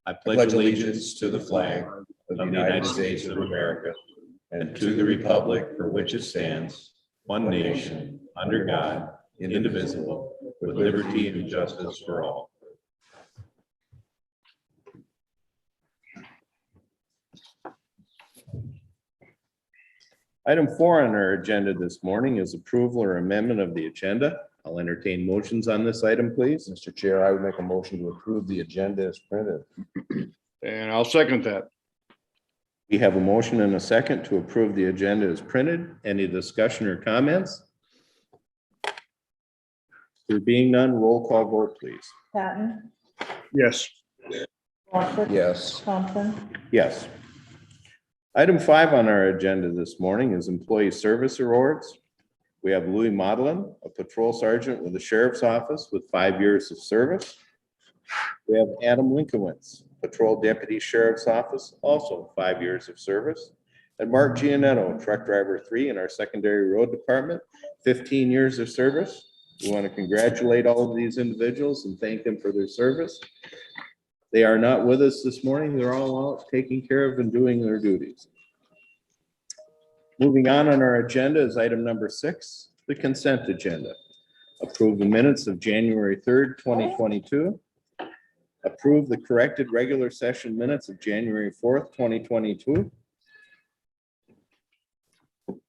I pledge allegiance to the flag of the United States of America and to the republic for which it stands, one nation, under God, indivisible, with liberty and justice for all. Item 4 on our agenda this morning is approval or amendment of the agenda. I'll entertain motions on this item, please. Mr. Chair, I would make a motion to approve the agenda as printed. And I'll second that. We have a motion and a second to approve the agenda as printed. Any discussion or comments? There being none, roll call vote, please. Patton, Yes. Waltrip. Yes. Thompson, Yes. Item 5 on our agenda this morning is employee service awards. We have Louis Modelin, a patrol sergeant with the sheriff's office with 5 years of service. We have Adam Linkowitz, patrol deputy sheriff's office, also 5 years of service. And Mark Gianetto, truck driver 3 in our secondary road department, 15 years of service. We want to congratulate all of these individuals and thank them for their service. They are not with us this morning. They're all out taking care of and doing their duties. Moving on our agenda is item number 6, the consent agenda. Approve the minutes of January 3rd, 2022. Approve the corrected regular session minutes of January 4th, 2022.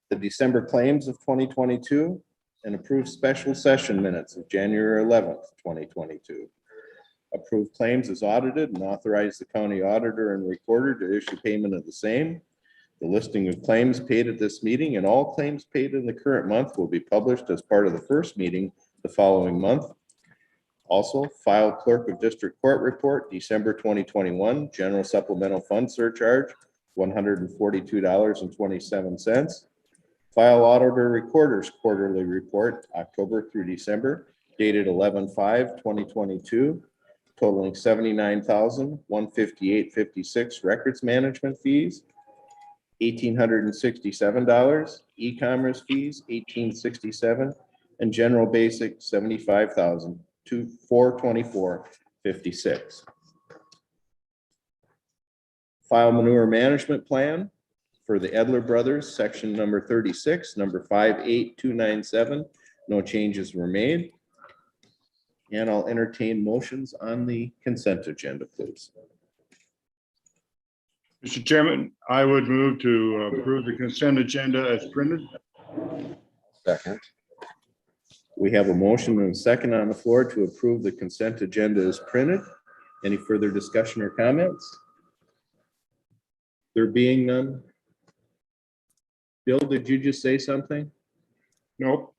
The December claims of 2022 and approve special session minutes of January 11th, 2022. Approve claims as audited and authorize the county auditor and recorder to issue payment of the same. The listing of claims paid at this meeting and all claims paid in the current month will be published as part of the first meeting the following month. Also, file clerk of district court report, December 2021, general supplemental fund surcharge, $142.27. File auditor recorder's quarterly report, October through December, dated 11/5/2022. Totaling $79,158.56 records management fees, $1,867, e-commerce fees, $1,867, and general basic $75,424.56. File manure management plan for the Edler Brothers, section number 36, number 58297. No changes were made. And I'll entertain motions on the consent agenda, please. Mr. Chairman, I would move to approve the consent agenda as printed. Second. We have a motion and a second on the floor to approve the consent agenda as printed. Any further discussion or comments? There being none. Bill, did you just say something? Nope.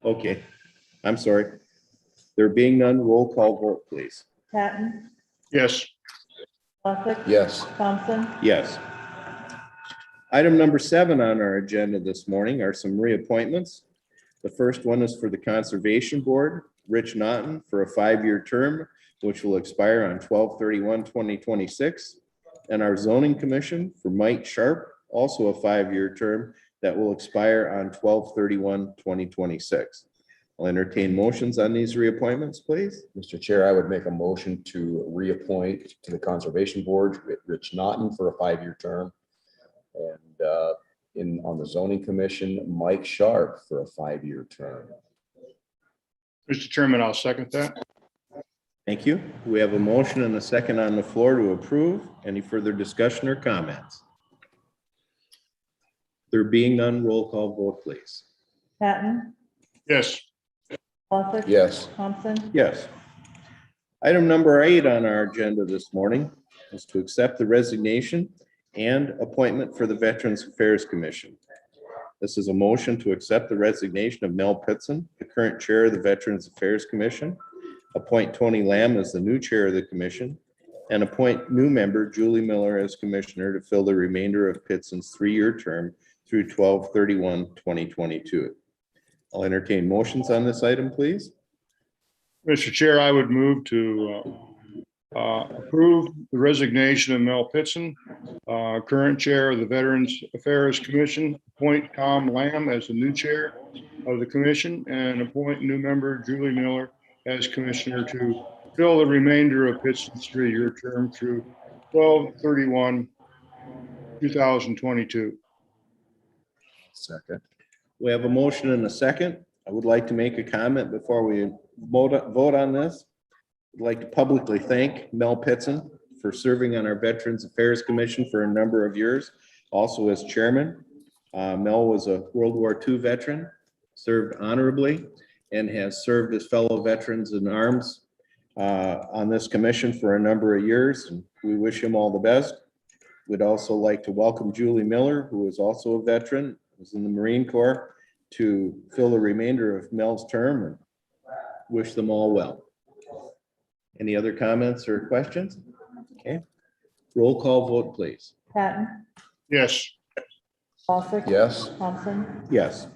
Okay, I'm sorry. There being none, roll call vote, please. Patton, Yes. Waltrip. Yes. Thompson, Yes. Item number 7 on our agenda this morning are some reappointments. The first one is for the Conservation Board, Rich Naughton for a 5-year term, which will expire on 12/31/2026. And our Zoning Commission for Mike Sharp, also a 5-year term that will expire on 12/31/2026. I'll entertain motions on these reappointments, please. Mr. Chair, I would make a motion to reappoint to the Conservation Board, Rich Naughton for a 5-year term. And on the Zoning Commission, Mike Sharp for a 5-year term. Mr. Chairman, I'll second that. Thank you. We have a motion and a second on the floor to approve. Any further discussion or comments? There being none, roll call vote, please. Patton, Yes. Waltrip. Yes. Thompson, Yes. Item number 8 on our agenda this morning is to accept the resignation and appointment for the Veterans Affairs Commission. This is a motion to accept the resignation of Mel Pitson, the current chair of the Veterans Affairs Commission, appoint Tony Lamb as the new chair of the commission, and appoint new member Julie Miller as commissioner to fill the remainder of Pitson's 3-year term through 12/31/2022. I'll entertain motions on this item, please. Mr. Chair, I would move to approve the resignation of Mel Pitson, current chair of the Veterans Affairs Commission, appoint Tom Lamb as the new chair of the commission, and appoint new member Julie Miller as commissioner to fill the remainder of Pittson's 3-year term through 12/31/2022. Second. We have a motion and a second. I would like to make a comment before we vote on this. I'd like to publicly thank Mel Pitson for serving on our Veterans Affairs Commission for a number of years, also as chairman. Mel was a World War II veteran, served honorably, and has served his fellow veterans in arms on this commission for a number of years, and we wish him all the best. We'd also like to welcome Julie Miller, who is also a veteran, was in the Marine Corps, to fill the remainder of Mel's term, and wish them all well. Any other comments or questions? Okay. Roll call vote, please. Patton, Yes. Bosick. Yes. Thompson, Yes,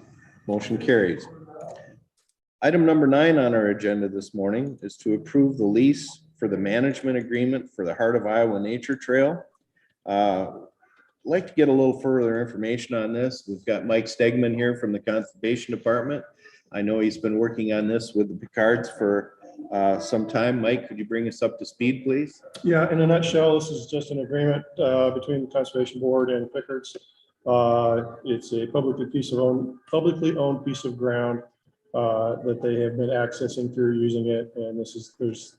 motion carries. Item number 9 on our agenda this morning is to approve the lease for the management agreement for the Heart of Iowa Nature Trail. I'd like to get a little further information on this. We've got Mike Stegman here from the Conservation Department. I know he's been working on this with the Picards for some time. Mike, could you bring us up to speed, please? Yeah, in a nutshell, this is just an agreement between the Conservation Board and Pickards. It's a publicly owned piece of ground that they have been accessing through using it. And there's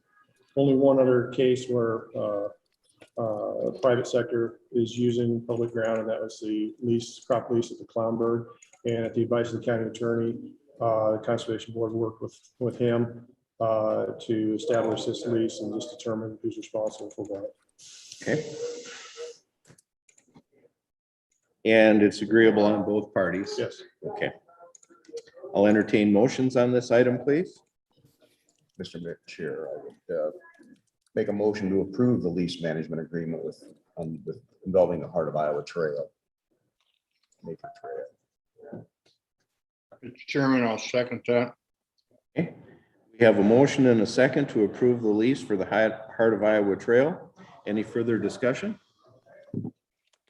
only one other case where private sector is using public ground, and that was the crop lease at the Clownberg. And at the advice of the county attorney, the Conservation Board worked with him to establish this lease and just determine who's responsible for that. Okay. And it's agreeable on both parties? Yes. Okay. I'll entertain motions on this item, please. Mr. Chair, I would make a motion to approve the lease management agreement with involving the Heart of Iowa Trail. Nature Trail. Mr. Chairman, I'll second that. Okay. We have a motion and a second to approve the lease for the Heart of Iowa Trail. Any further discussion?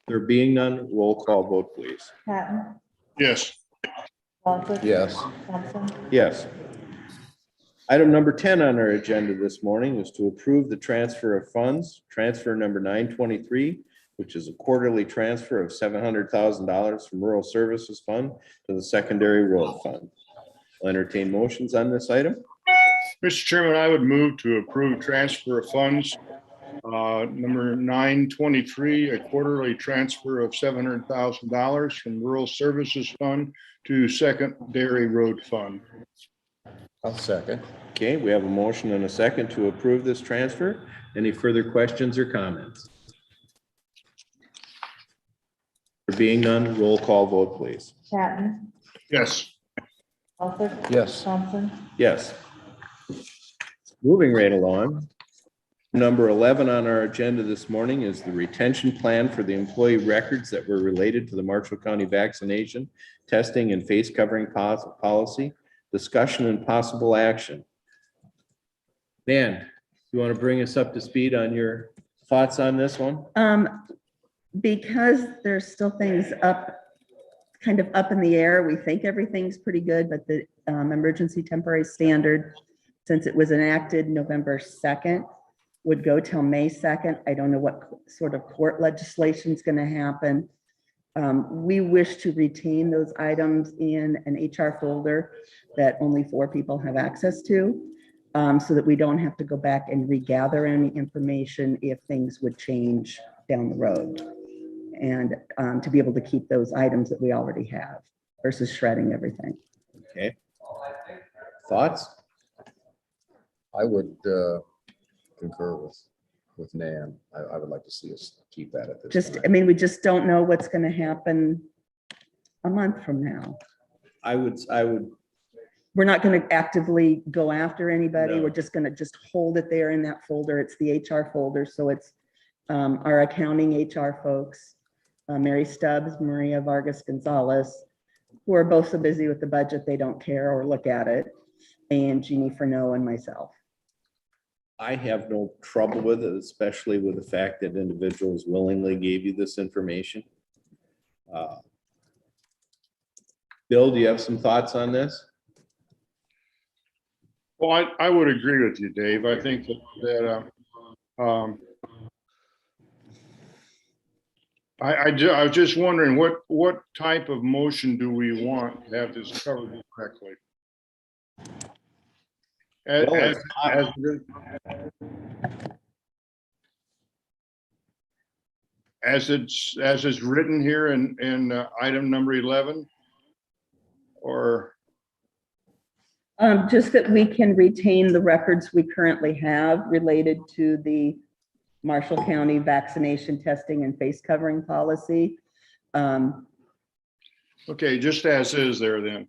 There being none, roll call vote, please. Patton, Yes. Bosick. Yes. Thompson, Yes. Item number 10 on our agenda this morning is to approve the transfer of funds, transfer number 923, which is a quarterly transfer of $700,000 from Rural Services Fund to the Secondary Road Fund. I'll entertain motions on this item. Mr. Chairman, I would move to approve transfer of funds number 923, a quarterly transfer of $700,000 from Rural Services Fund to Secondary Road Fund. I'll second. Okay, we have a motion and a second to approve this transfer. Any further questions or comments? There being none, roll call vote, please. Patton, Yes. Bosick. Yes. Thompson, Yes. Moving right along. Number 11 on our agenda this morning is the retention plan for the employee records that were related to the Marshall County vaccination, testing, and face covering policy, discussion and possible action. Dan, you want to bring us up to speed on your thoughts on this one? Because there's still things kind of up in the air. We think everything's pretty good, but the emergency temporary standard, since it was enacted November 2nd, would go till May 2nd. I don't know what sort of court legislation is going to happen. We wish to retain those items in an HR folder that only 4 people have access to, so that we don't have to go back and regather any information if things would change down the road. And to be able to keep those items that we already have versus shredding everything. Okay. Thoughts? I would concur with Nan. I would like to see us keep that at this time. I mean, we just don't know what's going to happen a month from now. I would. We're not going to actively go after anybody. No. We're just going to just hold it there in that folder. It's the HR folder. So it's our accounting HR folks, Mary Stubbs, Maria Vargas Gonzalez, who are both so busy with the budget, they don't care or look at it, and Jeannie Furneaux and myself. I have no trouble with it, especially with the fact that individuals willingly gave you this information. Bill, do you have some thoughts on this? Well, I would agree with you, Dave. I think I was just wondering what type of motion do we want to have this covered correctly? Well, As it's written here in item number 11, or Just that we can retain the records we currently have related to the Marshall County vaccination testing and face covering policy. okay, just as is there then.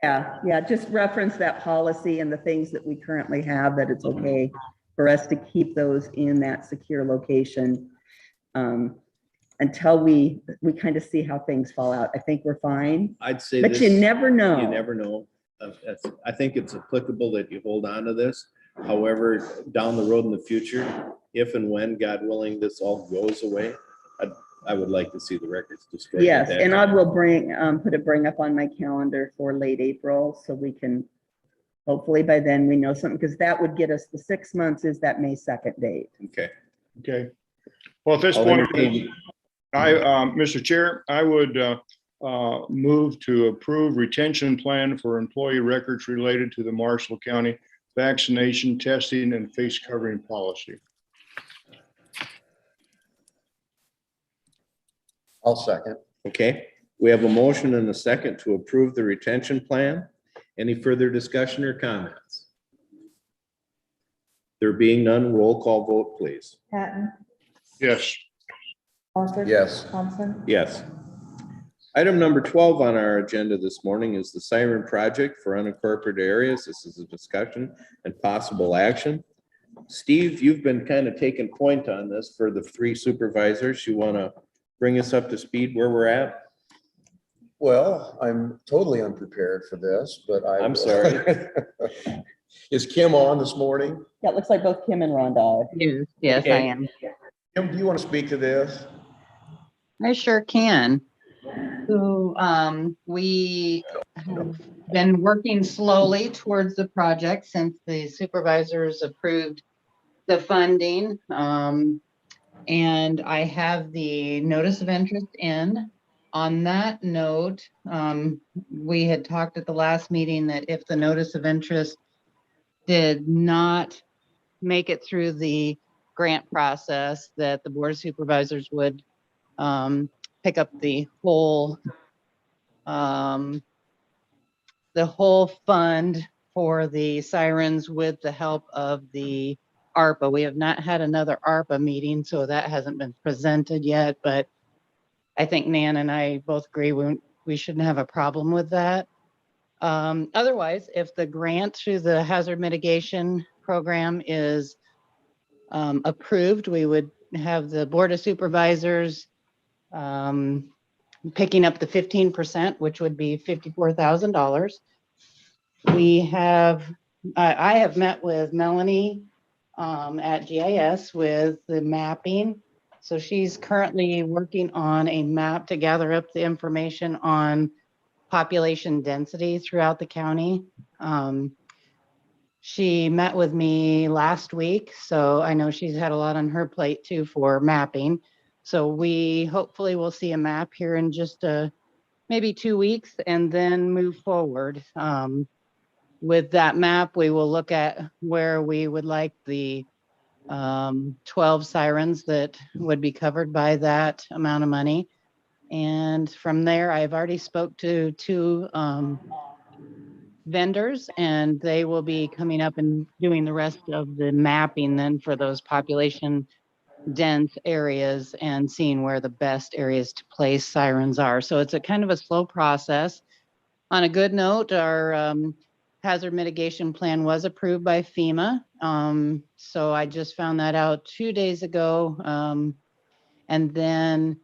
Yeah, just reference that policy and the things that we currently have, that it's okay for us to keep those in that secure location until we kind of see how things fall out. I think we're fine, I'd say but you this, never know. you never know. I think it's applicable that you hold on to this. However, down the road in the future, if and when, God willing, this all goes away, I would like to see the records destroyed. at Yes, that and I time. will bring up on my calendar for late April, so we can, hopefully by then we know something, because that would get us, the 6 months is that May 2nd date. Okay. Okay. Well, at this I'll point, entertain- Mr. Chair, I would move to approve retention plan for employee records related to the Marshall County vaccination, testing, and face covering policy. I'll second. Okay, we have a motion and a second to approve the retention plan. Any further discussion or comments? There being none, roll call vote, please. Patton, Yes. Foster. Yes. Thompson, Yes. Item number 12 on our agenda this morning is the siren project for unincorporated areas. This is a discussion and possible action. Steve, you've been kind of taking point on this for the 3 supervisors. You want to bring us up to speed where we're at? Well, I'm totally unprepared for this, but I'm sorry. Is Kim on this morning? Yeah, it looks like both Kim and Rhonda are. Yes, I Okay. am. Kim, do you want to speak to this? I sure can. So, we have been working slowly towards the project since the supervisors approved the funding. And I have the notice of interest in. On that note, we had talked at the last meeting that if the notice of interest did not make it through the grant process, that the Board of Supervisors would pick up the whole fund for the sirens with the help of the ARPA. We have not had another ARPA meeting, so that hasn't been presented yet, but I think Nan and I both agree we shouldn't have a problem with that. Otherwise, if the grant through the hazard mitigation program is approved, we would have the Board of Supervisors picking up the 15%, which would be $54,000. I have met with Melanie at GIS with the mapping. So she's currently working on a map to gather up the information on population density throughout the county. She met with me last week, so I know she's had a lot on her plate too for mapping. So we hopefully will see a map here in just maybe 2 weeks and then move forward. With that map, we will look at where we would like the 12 sirens that would be covered by that amount of money. And from there, I've already spoke to 2 vendors, and they will be coming up and doing the rest of the mapping then for those population dense areas and seeing where the best areas to place sirens are. So it's a kind of a slow process. On a good note, our hazard mitigation plan was approved by FEMA. So I just found that out 2 days ago. And then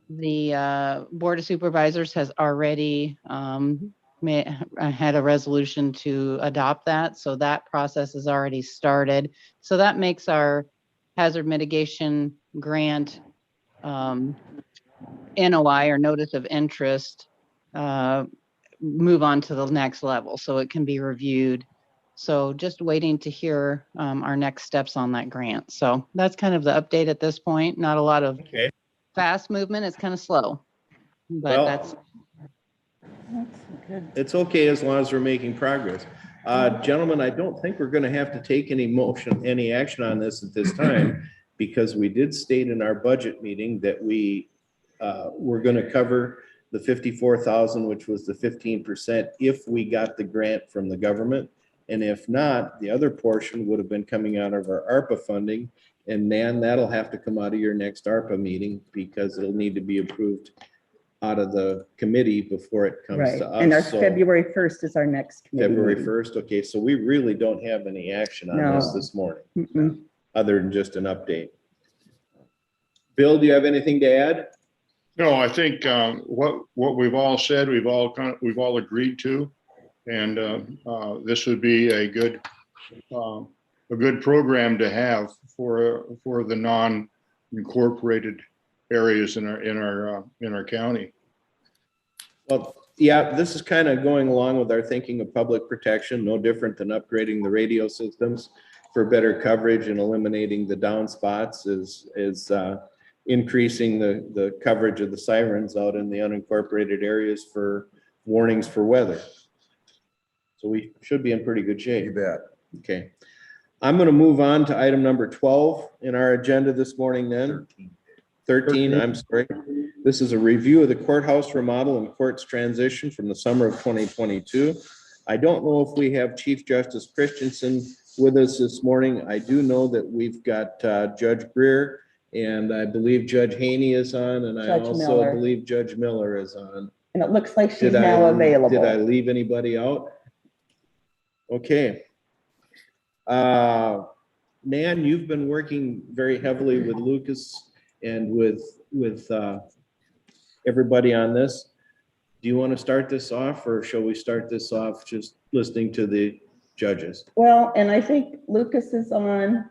the Board of Supervisors has already had a resolution to adopt that. So that process has already started. So that makes our hazard mitigation grant NOI or notice of interest move on to the next level so it can be reviewed. So just waiting to hear our next steps on that grant. So that's kind of the update at this point. Not a lot of Okay. fast movement. It's kind of slow. But Well, that's That's good. it's okay as long as we're making progress. Gentlemen, I don't think we're gonna have to take any action on this at this time, because we did state in our budget meeting that we were gonna cover the 54,000, which was the 15%, if we got the grant from the government. And if not, the other portion would have been coming out of our ARPA funding. And man, that'll have to come out of your next ARPA meeting, because it'll need to be approved out of the committee before it comes Right, to and our us. So February 1st is our next committee February meeting. 1st, okay, so we really don't have any action on this No. this morning, Mm-mm. other than just an update. Bill, do you have anything to add? No, I think what we've all said, we've all agreed to. And this would be a good program to have for the non-incorporated areas in our county. Well, yeah, this is kind of going along with our thinking of public protection, no different than upgrading the radio systems for better coverage and eliminating the down spots is increasing the coverage of the sirens out in the unincorporated areas for warnings for weather. So we should be in pretty good shape. You bet. Okay. I'm going to move on to item number 12 in our agenda this morning then. 13, I'm sorry. This is a review of the courthouse remodel and court's transition from the summer of 2022. I don't know if we have Chief Justice Christensen with us this morning. I do know that we've got Judge Greer, and I believe Judge Haney is on, and I Judge also Miller. believe Judge Miller is on. And it looks like she's Did I now available. Did I leave anybody out? Okay. Nan, you've been working very heavily with Lucas and with everybody on this. Do you want to start this off, or shall we start this off just listening to the judges? Well, and I think Lucas is on.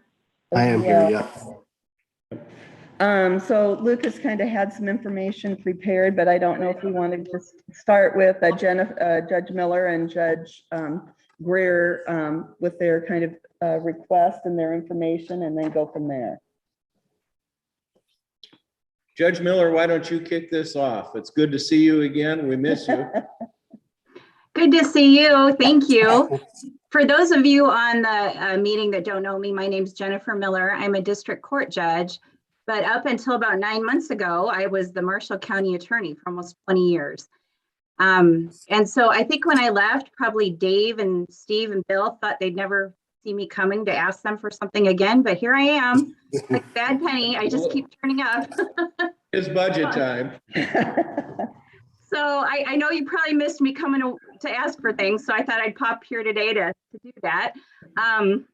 I am here, yeah. So Lucas kind of had some information prepared, but I don't know if we want to just start with Judge Miller and Judge Greer with their kind of request and their information, and then go from there. Judge Miller, why don't you kick this off? It's good to see you again. We miss you. Good to see you. Thank you. For those of you on the meeting that don't know me, my name is Jennifer Miller. I'm a district court judge, but up until about 9 months ago, I was the Marshall County attorney for almost 20 years. And so I think when I left, probably Dave and Steve and Bill thought they'd never see me coming to ask them for something again, but here I am, like Bad Penny. I just keep turning up. It's budget time. So I know you probably missed me coming to ask for things, so I thought I'd pop here today to do that. I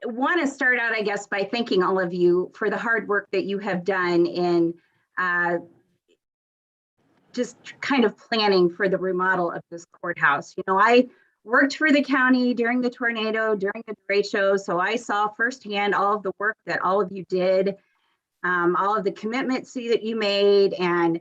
want to start out, I guess, by thanking all of you for the hard work that you have done in just kind of planning for the remodel of this courthouse. You know, I worked for the county during the tornado, during the derecho, so I saw firsthand all of the work that all of you did. All of the commitments that you made, and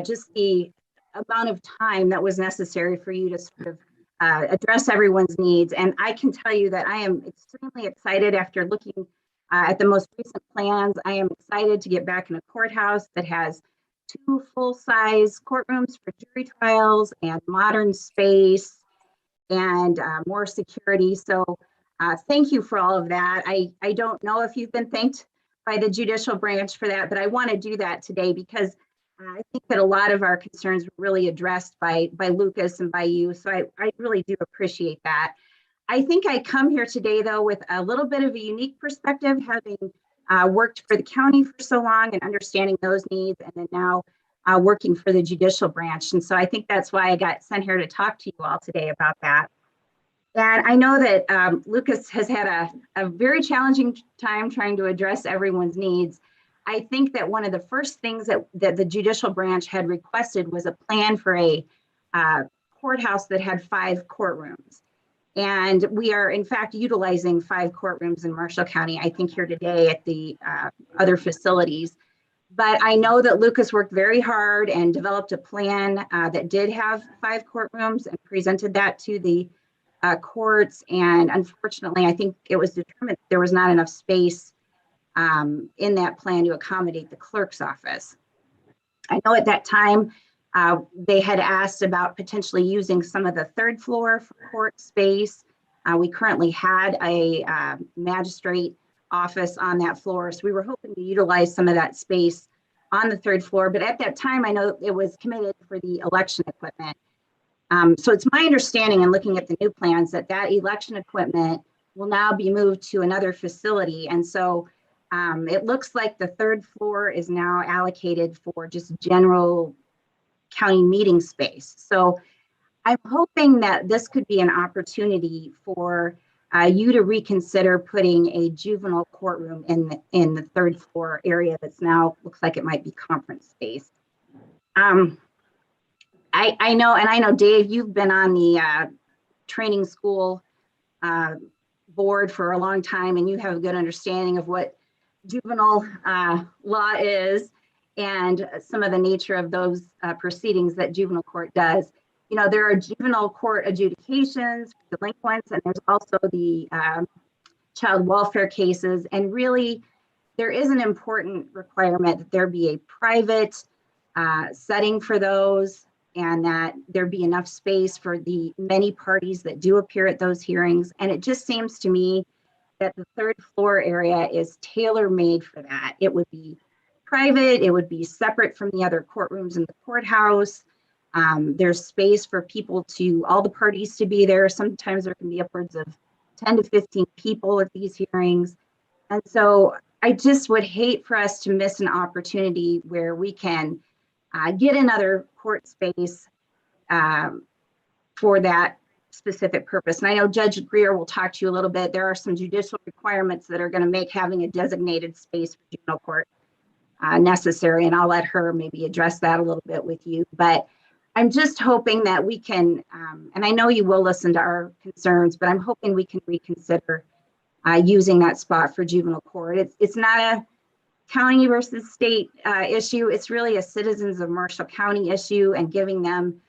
just the amount of time that was necessary for you to sort of address everyone's needs. And I can tell you that I am extremely excited after looking at the most recent plans. I am excited to get back in a courthouse that has 2 full-size courtrooms for jury trials and modern space and more security. So thank you for all of that. I don't know if you've been thanked by the judicial branch for that, but I want to do that today because I think that a lot of our concerns were really addressed by Lucas and by you. So I really do appreciate that. I think I come here today, though, with a little bit of a unique perspective, having worked for the county for so long and understanding those needs, and then now working for the judicial branch. And so I think that's why I got sent here to talk to you all today about that. And I know that Lucas has had a very challenging time trying to address everyone's needs. I think that one of the first things that the judicial branch had requested was a plan for a courthouse that had 5 courtrooms. And we are, in fact, utilizing 5 courtrooms in Marshall County, I think here today at the other facilities. But I know that Lucas worked very hard and developed a plan that did have 5 courtrooms and presented that to the courts. And unfortunately, I think it was determined there was not enough space in that plan to accommodate the clerk's office. I know at that time, they had asked about potentially using some of the 3rd floor for court space. We currently had a magistrate office on that floor, so we were hoping to utilize some of that space on the 3rd floor. But at that time, I know it was committed for the election equipment. So it's my understanding, and looking at the new plans, that that election equipment will now be moved to another facility. And so it looks like the 3rd floor is now allocated for just general county meeting space. So I'm hoping that this could be an opportunity for you to reconsider putting a juvenile courtroom in the 3rd floor area that's now looks like it might be conference space. I know, Dave, you've been on the training school board for a long time, and you have a good understanding of what juvenile law is and some of the nature of those proceedings that juvenile court does. You know, there are juvenile court adjudications, delinquents, and there's also the child welfare cases. And really, there is an important requirement that there be a private setting for those, and that there be enough space for the many parties that do appear at those hearings. And it just seems to me that the 3rd floor area is tailor-made for that. It would be private, it would be separate from the other courtrooms in the courthouse. There's space for people all the parties to be there. Sometimes there can be upwards of 10 to 15 people at these hearings. And so I just would hate for us to miss an opportunity where we can get another court space for that specific purpose. And I know Judge Greer will talk to you a little bit. There are some judicial requirements that are going to make having a designated space for juvenile court necessary, and I'll let her maybe address that a little bit with you. But I'm just hoping that we can, and I know you will listen to our concerns, but I'm hoping we can reconsider using that spot for juvenile court. It's not a county versus state issue. It's really a citizens of Marshall County issue, and giving them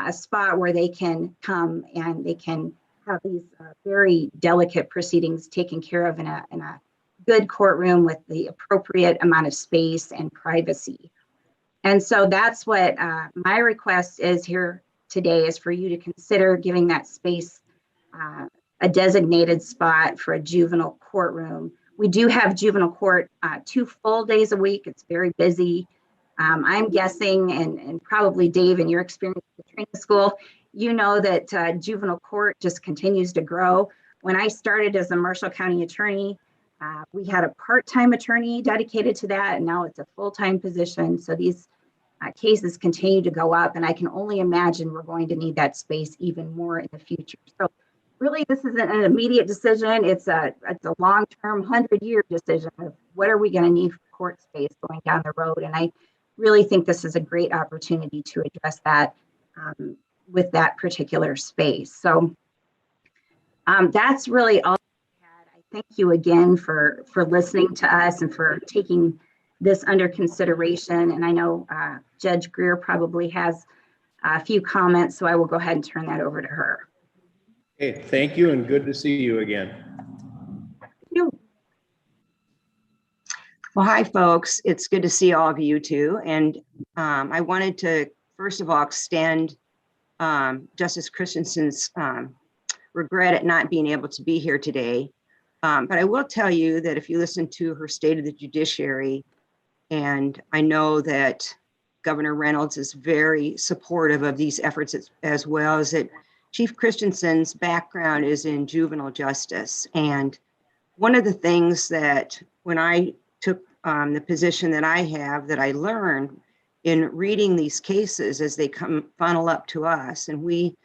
a spot where they can come and they can have these very delicate proceedings taken care of in a good courtroom with the appropriate amount of space and privacy. And so that's what my request is here today, is for you to consider giving that space a designated spot for a juvenile courtroom. We do have juvenile court 2 full days a week. It's very busy. I'm guessing, and probably Dave, in your experience with the training school, you know that juvenile court just continues to grow. When I started as a Marshall County attorney, we had a part-time attorney dedicated to that, and now it's a full-time position. So these cases continue to go up, and I can only imagine we're going to need that space even more in the future. So really, this isn't an immediate decision. It's a long-term, 100-year decision of what are we going to need for court space going down the road. And I really think this is a great opportunity to address that with that particular space. So that's really all I had. I thank you again for listening to us and for taking this under consideration. And I know Judge Greer probably has a few comments, so I will go ahead and turn that over to her. Hey, thank you, and good to see you again. Well, hi, folks. It's good to see all of you too. And I wanted to, first of all, extend Justice Christensen's regret at not being able to be here today. But I will tell you that if you listen to her State of the Judiciary, and I know that Governor Reynolds is very supportive of these efforts as well, as that Chief Christensen's background is in juvenile justice. And one of the things that when I took the position that I have, that I learned in reading these cases as they funnel up to us, and we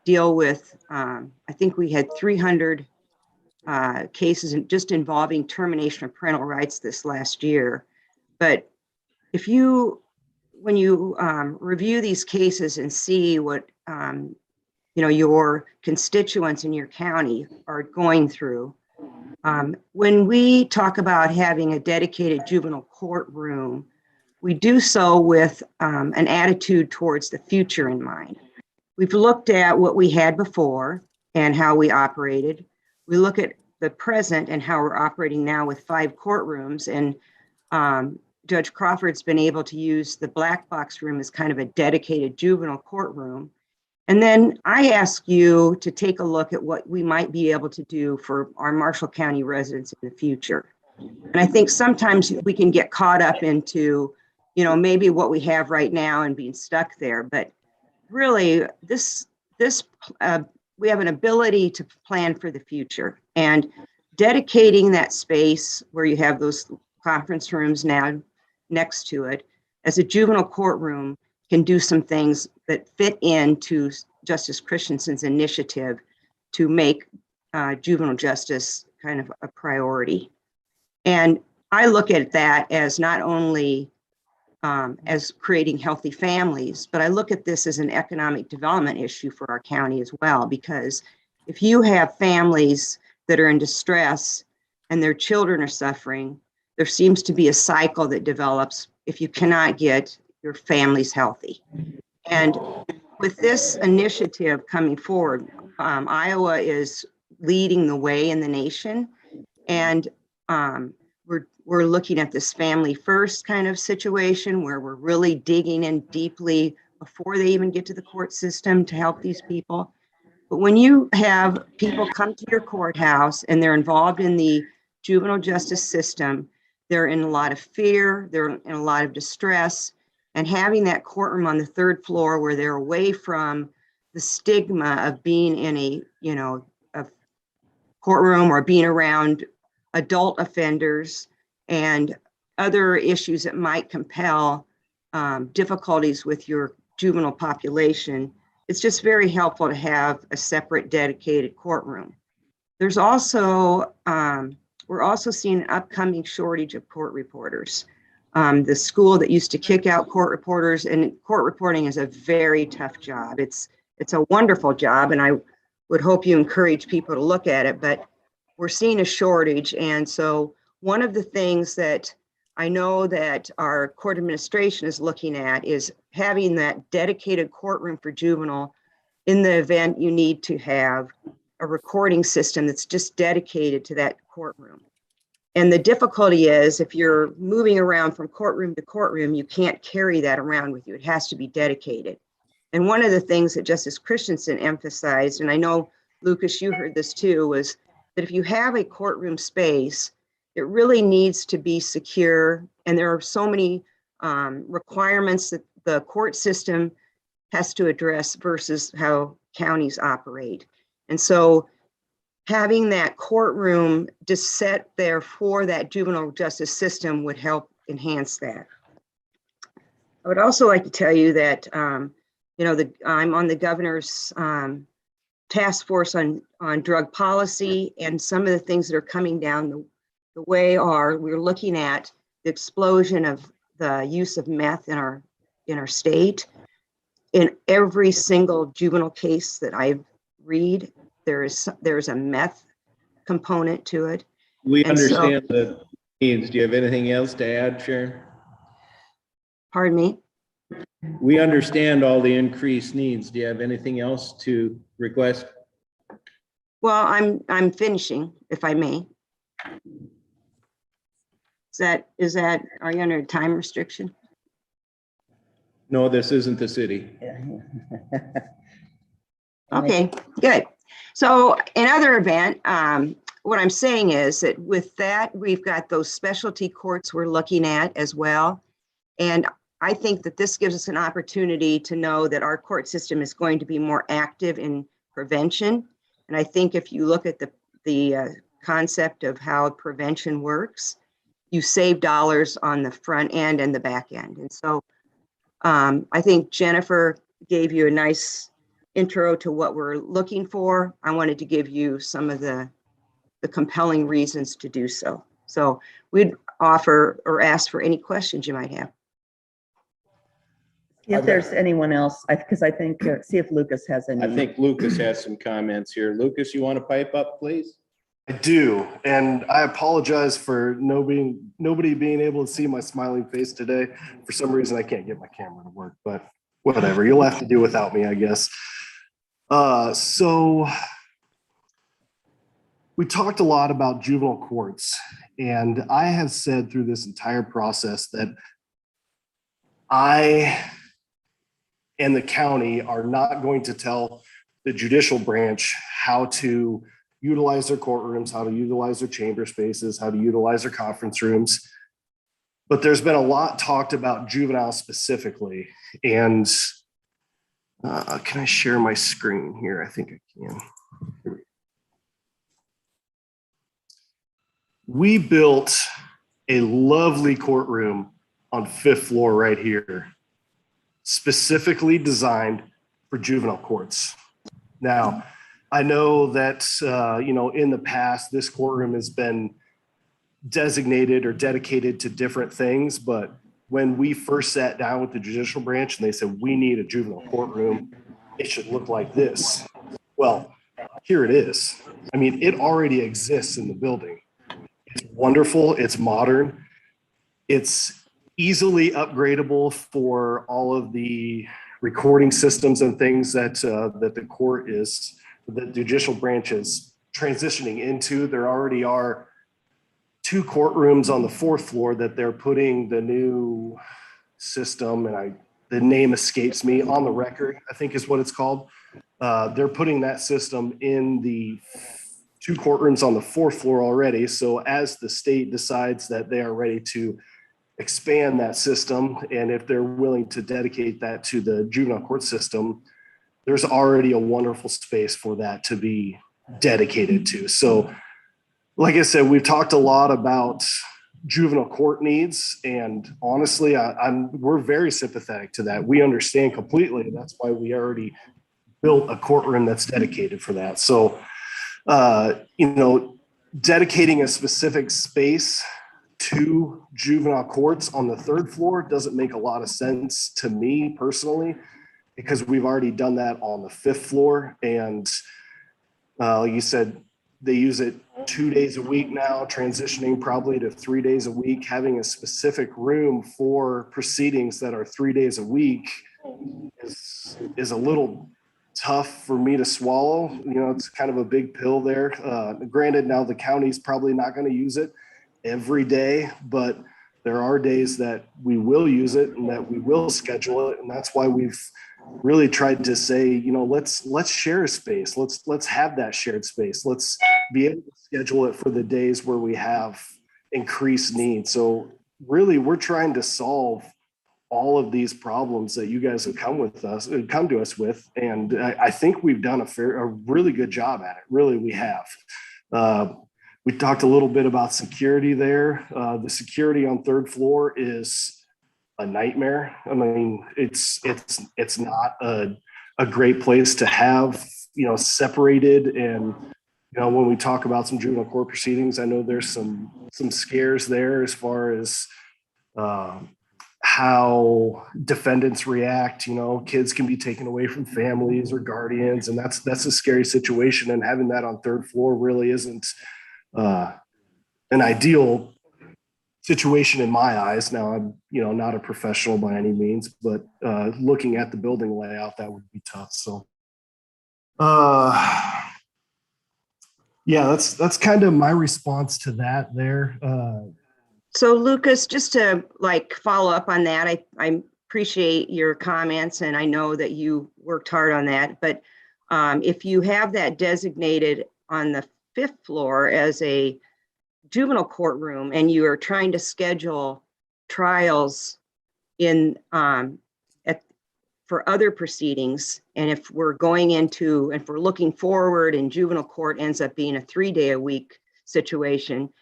deal with, I think we had 300 cases just involving termination of parental rights this last year. But when you review these cases and see what your constituents in your county are going through, when we talk about having a dedicated juvenile courtroom, we do so with an attitude towards the future in mind. We've looked at what we had before and how we operated. We look at the present and how we're operating now with 5 courtrooms. And Judge Crawford's been able to use the black box room as kind of a dedicated juvenile courtroom. And then I ask you to take a look at what we might be able to do for our Marshall County residents in the future. And I think sometimes we can get caught up into, you know, maybe what we have right now and being stuck there. But really, we have an ability to plan for the future, and dedicating that space where you have those conference rooms now next to it as a juvenile courtroom can do some things that fit into Justice Christensen's initiative to make juvenile justice kind of a priority. And I look at that as not only as creating healthy families, but I look at this as an economic development issue for our county as well, because if you have families that are in distress and their children are suffering, there seems to be a cycle that develops if you cannot get your families healthy. And with this initiative coming forward, Iowa is leading the way in the nation. And we're looking at this family first kind of situation where we're really digging in deeply before they even get to the court system to help these people. But when you have people come to your courthouse and they're involved in the juvenile justice system, they're in a lot of fear, they're in a lot of distress, and having that courtroom on the 3rd floor where they're away from the stigma of being in a, you know, a courtroom or being around adult offenders and other issues that might compel difficulties with your juvenile population, it's just very helpful to have a separate dedicated courtroom. There's also, we're also seeing an upcoming shortage of court reporters. The school that used to kick out court reporters, and court reporting is a very tough job. It's a wonderful job, and I would hope you encourage people to look at it, but we're seeing a shortage. And so one of the things that I know that our court administration is looking at is having that dedicated courtroom for juvenile in the event you need to have a recording system that's just dedicated to that courtroom. And the difficulty is if you're moving around from courtroom to courtroom, you can't carry that around with you. It has to be dedicated. And one of the things that Justice Christensen emphasized, and I know, Lucas, you heard this too, was that if you have a courtroom space, it really needs to be secure. And there are so many requirements that the court system has to address versus how counties operate. And so having that courtroom just set there for that juvenile justice system would help enhance that. I would also like to tell you that, you know, I'm on the governor's task force on drug policy, and some of the things that are coming down the way are we're looking at the explosion of the use of meth in our state. In every single juvenile case that I read, there's a meth component to it. We And so- understand the needs. Do you have anything else to add, Sharon? Pardon me? We understand all the increased needs. Do you have anything else to request? Well, I'm finishing, if I may. Is that, are you under a time restriction? No, this isn't the city. Okay, good. So in other event, what I'm saying is that with that, we've got those specialty courts we're looking at as well. And I think that this gives us an opportunity to know that our court system is going to be more active in prevention. And I think if you look at the concept of how prevention works, you save dollars on the front end and the back end. And so I think Jennifer gave you a nice intro to what we're looking for. I wanted to give you some of the compelling reasons to do so. So we'd offer or ask for any questions you might have. If there's anyone else, because I think, see if Lucas has any. I think Lucas has some comments here. Lucas, you want to pipe up, please? I do, and I apologize for nobody being able to see my smiling face today. For some reason, I can't get my camera to work, but whatever. You'll have to do without me, I guess. So we talked a lot about juvenile courts, and I have said through this entire process that I and the county are not going to tell the judicial branch how to utilize their courtrooms, how to utilize their chamber spaces, how to utilize their conference rooms. But there's been a lot talked about juvenile specifically. And can I share my screen here? I think I can. We built a lovely courtroom on 5th floor right here, specifically designed for juvenile courts. Now, I know that, in the past, this courtroom has been designated or dedicated to different things, but when we first sat down with the judicial branch and they said, we need a juvenile courtroom, it should look like this. Well, here it is. I mean, it already exists in the building. It's wonderful, it's modern, it's easily upgradable for all of the recording systems and things that the judicial branch is transitioning into. There already are 2 courtrooms on the 4th floor that they're putting the new system, and the name escapes me, on the record, I think is what it's called. They're putting that system in the 2 courtrooms on the 4th floor already. So as the state decides that they are ready to expand that system, and if they're willing to dedicate that to the juvenile court system, there's already a wonderful space for that to be dedicated to. So like I said, we've talked a lot about juvenile court needs, and honestly, we're very sympathetic to that. We understand completely. That's why we already built a courtroom that's dedicated for that. So, dedicating a specific space to juvenile courts on the 3rd floor doesn't make a lot of sense to me personally, because we've already done that on the 5th floor. And like you said, they use it 2 days a week now, transitioning probably to 3 days a week. Having a specific room for proceedings that are 3 days a week is a little tough for me to swallow. It's kind of a big pill there. Granted, now the county's probably not going to use it every day, but there are days that we will use it and that we will schedule it. And that's why we've really tried to say, let's share a space. Let's have that shared space. Let's be able to schedule it for the days where we have increased needs. So really, we're trying to solve all of these problems that you guys have come to us with. And I think we've done a really good job at it. Really, we have. We talked a little bit about security there. The security on 3rd floor is a nightmare. I mean, it's not a great place to have, separated. And, when we talk about some juvenile court proceedings, I know there's some scares there as far as how defendants react. Kids can be taken away from families or guardians, and that's a scary situation. And having that on 3rd floor really isn't an ideal situation in my eyes. Now, I'm not a professional by any means, but looking at the building layout, that would be tough. So that's kind of my response to that there. So Lucas, just to follow up on that, I appreciate your comments, and I know that you worked hard on that, but if you have that designated on the 5th floor as a juvenile courtroom and you are trying to schedule trials for other proceedings, and if we're looking forward and juvenile court ends up being a 3-day-a-week situation,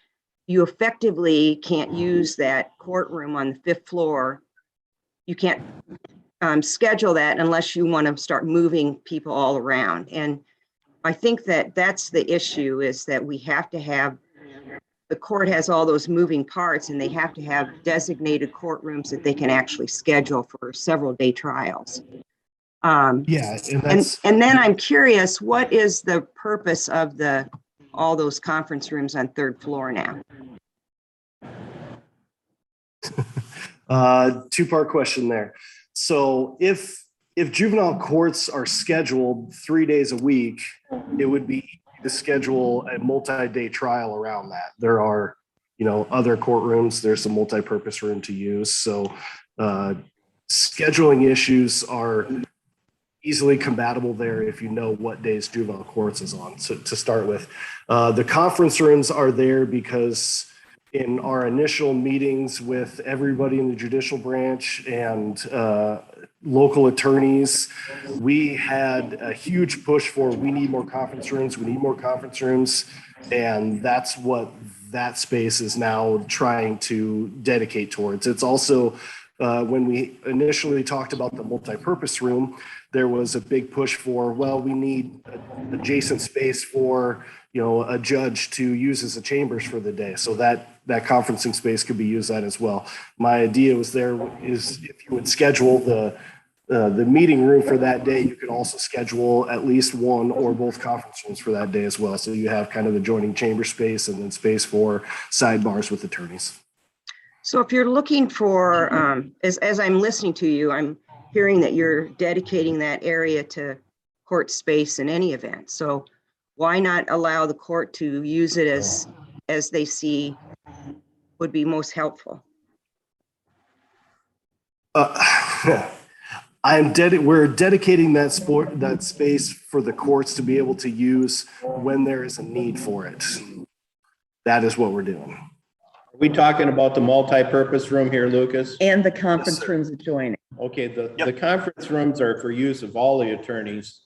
you effectively can't use that courtroom on the 5th floor. You can't schedule that unless you want to start moving people all around. And I think that's the issue, is that we have to have, the court has all those moving parts, and they have to have designated courtrooms that they can actually schedule for several day trials. And then I'm curious, what is the purpose of the all those conference rooms on third floor now? Two-part question there. So if juvenile courts are scheduled 3 days a week, it would be to schedule a multi-day trial around that. There are, other courtrooms, there's a multi-purpose room to use. So scheduling issues are easily compatible there if you know what days juvenile courts is on. So to start with, the conference rooms are there because in our initial meetings with everybody in the judicial branch and local attorneys, we had a huge push for, we need more conference rooms, we need more conference rooms. And that's what that space is now trying to dedicate towards. It's also, when we initially talked about the multi-purpose room, there was a big push for, well, we need adjacent space for, a judge to use as a chambers for the day. So that conferencing space could be used that as well. My idea was if you would schedule the meeting room for that day, you could also schedule at least one or both conference rooms for that day as well. So you have kind of adjoining chamber space and then space for sidebars with attorneys. So if you're looking for, as I'm listening to you, I'm hearing that you're dedicating that area to court space in any event. So why not allow the court to use it as they see would be most helpful? We're dedicating that space for the courts to be able to use when there is a need for it. That is what we're doing. Are we talking about the multi-purpose room here, Lucas? And the conference rooms adjoining. Okay, the conference rooms are for use of all the attorneys,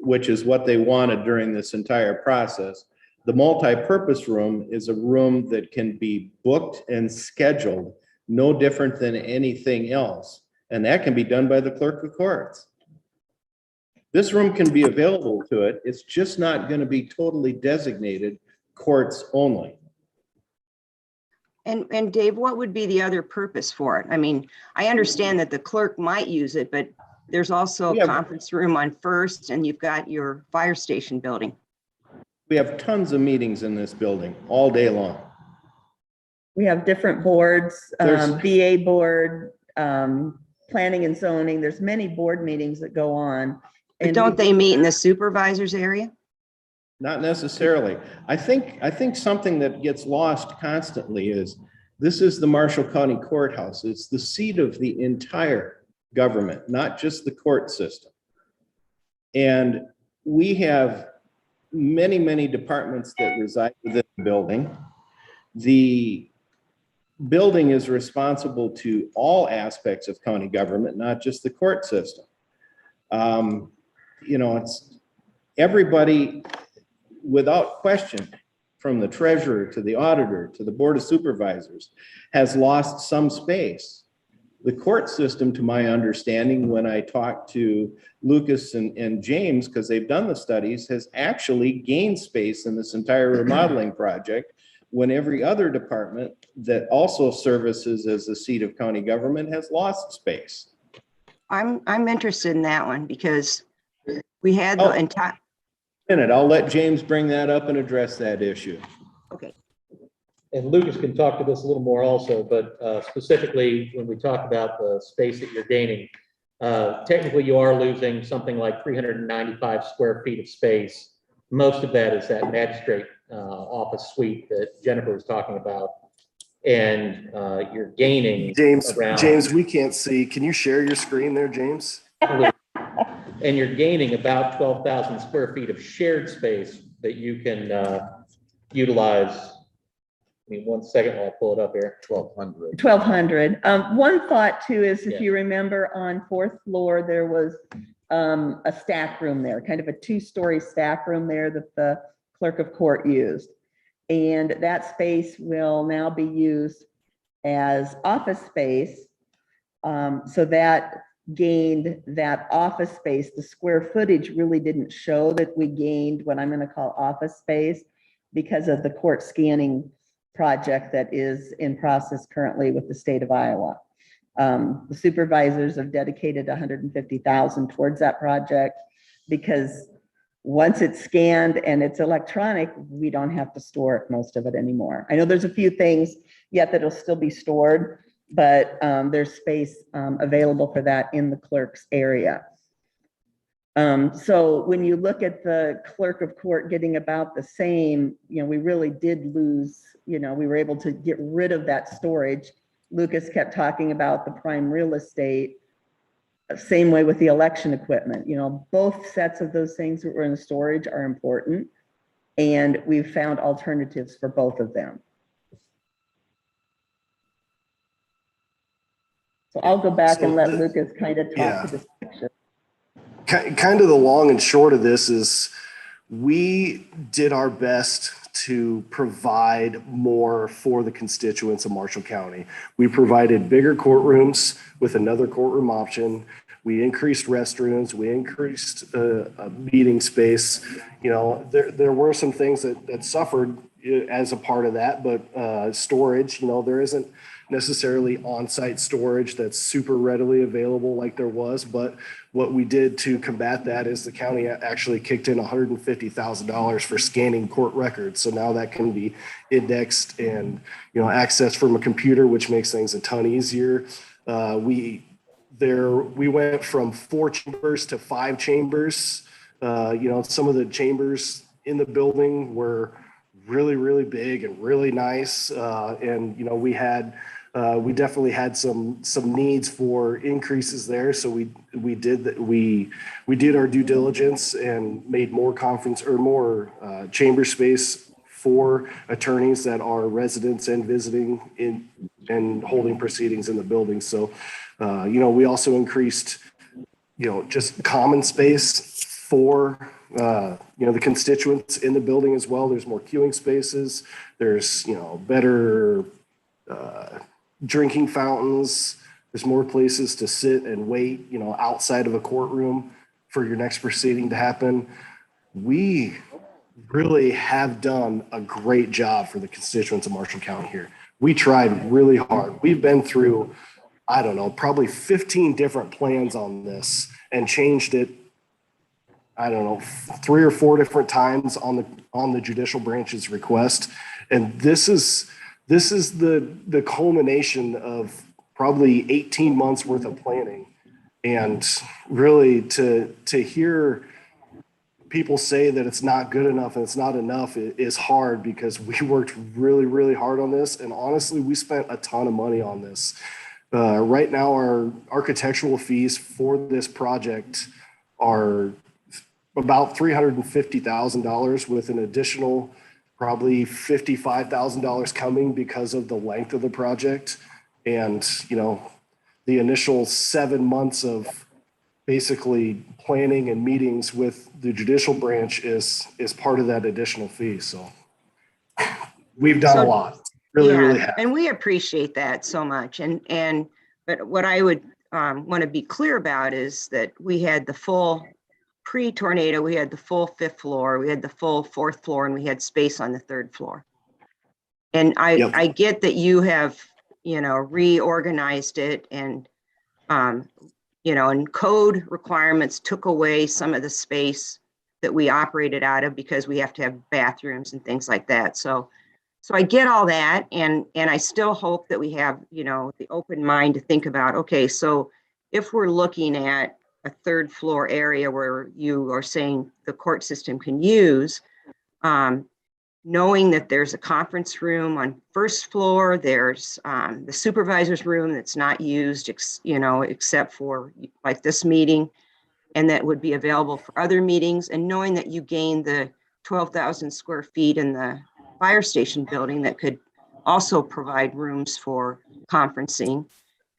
which is what they wanted during this entire process. The multi-purpose room is a room that can be booked and scheduled, no different than anything else. And that can be done by the clerk of courts. This room can be available to it. It's just not going to be totally designated courts only. And Dave, what would be the other purpose for it? I mean, I understand that the clerk might use it, but there's also a conference room on First, and you've got your fire station building. We have tons of meetings in this building all day long. We have different boards, BA board, planning and zoning. There's many board meetings that go on. But don't they meet in the supervisors area? Not necessarily. I think something that gets lost constantly is this is the Marshall County Courthouse. It's the seat of the entire government, not just the court system. And we have many, many departments that reside within the building. The building is responsible to all aspects of county government, not just the court system. It's everybody, without question, from the treasurer to the auditor to the board of supervisors, has lost some space. The court system, to my understanding, when I talked to Lucas and James, because they've done the studies, has actually gained space in this entire remodeling project, when every other department that also services as the seat of county government has lost space. I'm interested in that one because we had the entire. I'll let James bring that up and address that issue. Okay. And Lucas can talk to this a little more also, but specifically when we talk about the space that you're gaining, technically you are losing something like 395 square feet of space. Most of that is that magistrate office suite that Jennifer was talking about. And you're gaining James, we can't see. Can you share your screen there, James? And you're gaining about 12,000 square feet of shared space that you can utilize. I mean, 1 second while I pull it up here. 1,200. 1,200. One thought too is, if you remember, on fourth floor, there was a stack room there, kind of a 2-story stack room there that the clerk of court used. And that space will now be used as office space. So that gained that office space. The square footage really didn't show that we gained what I'm going to call office space because of the court scanning project that is in process currently with the state of Iowa. The supervisors have dedicated $150,000 towards that project because once it's scanned and it's electronic, we don't have to store most of it anymore. I know there's a few things yet that'll still be stored, but there's space available for that in the clerk's area. So when you look at the clerk of court getting about the same, we really did lose, we were able to get rid of that storage. Lucas kept talking about the prime real estate. Same way with the election equipment, both sets of those things that were in storage are important. And we've found alternatives for both of them. So I'll go back and let Lucas kind of talk to this picture. Kind of the long and short of this is we did our best to provide more for the constituents of Marshall County. We provided bigger courtrooms with another courtroom option. We increased restrooms. We increased meeting space. There were some things that suffered as a part of that, but storage, there isn't necessarily on-site storage that's super readily available like there was. But what we did to combat that is the county actually kicked in $150,000 for scanning court records. So now that can be indexed and, accessed from a computer, which makes things a ton easier. We went from 4 chambers to 5 chambers. Some of the chambers in the building were really, really big and really nice. And we definitely had some needs for increases there. So we did our due diligence and made more chamber space for attorneys that are residents and visiting and holding proceedings in the building. So, we also increased, just common space for, the constituents in the building as well. There's more queuing spaces. There's, better drinking fountains. There's more places to sit and wait, outside of a courtroom for your next proceeding to happen. We really have done a great job for the constituents of Marshall County here. We tried really hard. We've been through, probably 15 different plans on this and changed it, 3 or 4 different times on the judicial branch's request. And this is the culmination of probably 18 months worth of planning. And really to hear people say that it's not good enough and it's not enough is hard, because we worked really, really hard on this. And honestly, we spent a ton of money on this. Right now, our architectural fees for this project are about $350,000, with an additional probably $55,000 coming because of the length of the project. And, the initial 7 months of basically planning and meetings with the judicial branch is part of that additional fee. So we've done a lot, really have. And we appreciate that so much. But what I would want to be clear about is that we had the full pre-tornado, we had the full 5th floor, we had the full 4th floor, and we had space on the 3rd floor. And I get that you have, reorganized it and, and code requirements took away some of the space that we operated out of because we have to have bathrooms and things like that. So I get all that. And I still hope that we have, the open mind to think about, okay, so if we're looking at a 3rd floor area where you are saying the court system can use, knowing that there's a conference room on 1st floor, there's the supervisor's room that's not used, except for like this meeting, and that would be available for other meetings, and knowing that you gain the 12,000 square feet in the fire station building that could also provide rooms for conferencing.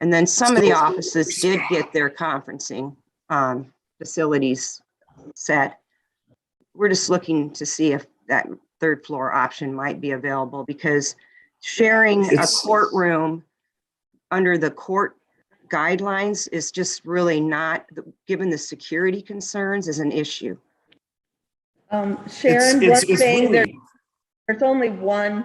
And then some of the offices did get their conferencing facilities set. We're just looking to see if that 3rd floor option might be available, because sharing a courtroom under the court guidelines is just really not, given the security concerns, is an issue. Sharon, one thing, there's only one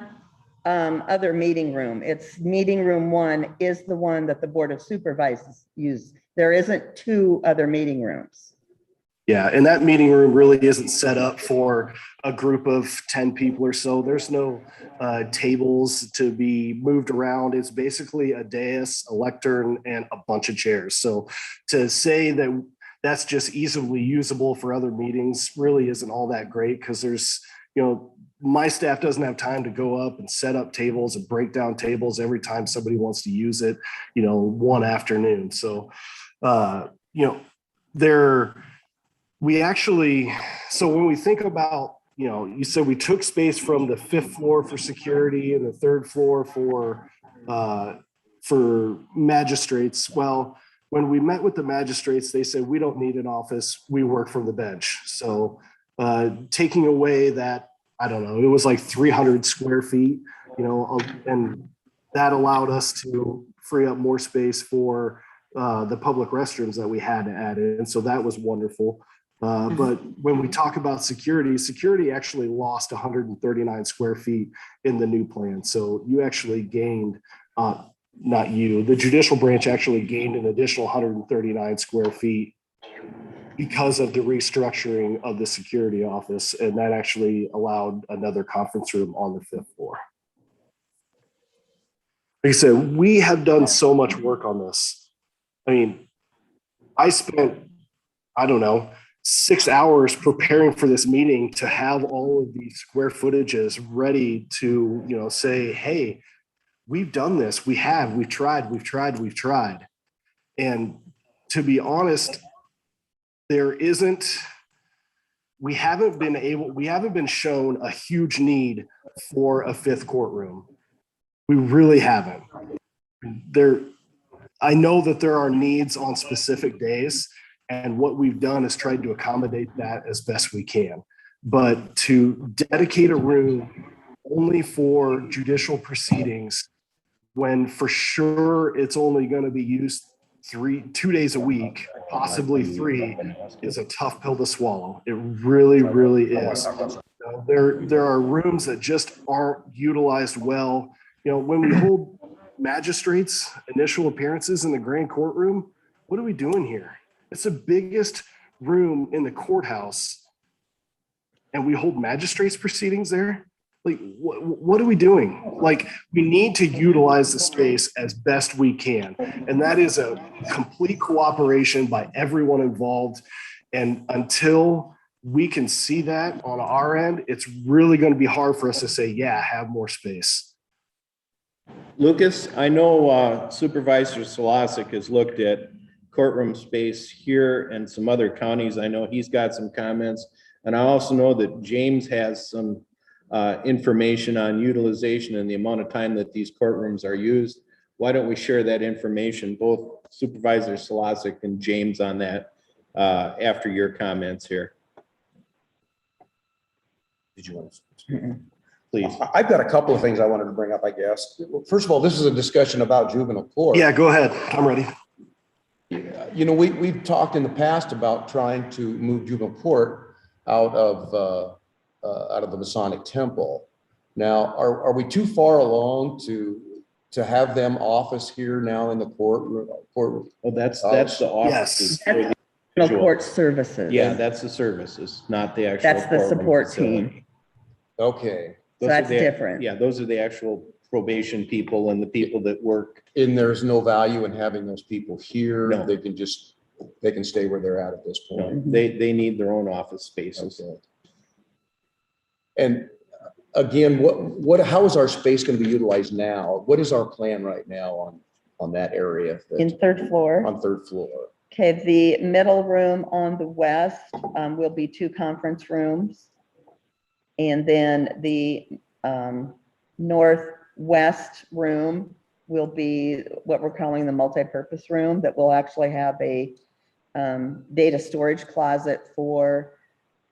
other meeting room. It's meeting room 1 is the one that the Board of Supervisors use. There isn't 2 other meeting rooms. Yeah, and that meeting room really isn't set up for a group of 10 people or so. There's no tables to be moved around. It's basically a dais, a lectern, and a bunch of chairs. So to say that that's just easily usable for other meetings really isn't all that great, because there's, my staff doesn't have time to go up and set up tables and break down tables every time somebody wants to use it, one afternoon. So, so when we think about, you said we took space from the 5th floor for security and the 3rd floor for magistrates. Well, when we met with the magistrates, they said, we don't need an office. We work from the bench. So taking away that, I don't know, it was like 300 square feet, and that allowed us to free up more space for the public restrooms that we had to add in. So that was wonderful. But when we talk about security actually lost 139 square feet in the new plan. So you actually gained, not you, the judicial branch actually gained an additional 139 square feet because of the restructuring of the security office. And that actually allowed another conference room on the 5th floor. Like I said, we have done so much work on this. I mean, I spent, 6 hours preparing for this meeting to have all of these square footages ready to, say, hey, we've done this. We've tried. And to be honest, we haven't been shown a huge need for a 5th courtroom. We really haven't. I know that there are needs on specific days, and what we've done is tried to accommodate that as best we can. But to dedicate a room only for judicial proceedings, when for sure it's only going to be used 2 days a week, possibly 3, is a tough pill to swallow. It really, really is. There are rooms that just aren't utilized well. When we hold magistrates' initial appearances in the grand courtroom, what are we doing here? It's the biggest room in the courthouse, and we hold magistrates' proceedings there. Like, what are we doing? Like, we need to utilize the space as best we can. And that is a complete cooperation by everyone involved. And until we can see that on our end, it's really going to be hard for us to say, yeah, have more space. Lucas, I know Supervisor Solosic has looked at courtroom space here and some other counties. I know he's got some comments. And I also know that James has some information on utilization and the amount of time that these courtrooms are used. Why don't we share that information, both Supervisor Solosic and James, on that after your comments here? Did you want to speak? Please. I've got a couple of things I wanted to bring up, I guess. First of all, this is a discussion about juvenile court. Yeah, go ahead. I'm ready. We've talked in the past about trying to move juvenile court out of the Masonic Temple. Now, are we too far along to have them office here now in the court? Well, that's the office. Yes. Juvenile court services. Yeah, that's the services, not the actual. That's the courtroom support facility. team. Okay. So that's different. Yeah, those are the actual probation people and the people that work. And there's no value in having those people here. No. They can stay where they're at this point. No, they need their own office spaces. Okay. And again, how is our space going to be utilized now? What is our plan right now on that area? In 3rd floor. On 3rd floor. Okay, the middle room on the west will be 2 conference rooms. And then the northwest room will be what we're calling the multi-purpose room, that will actually have a data storage closet for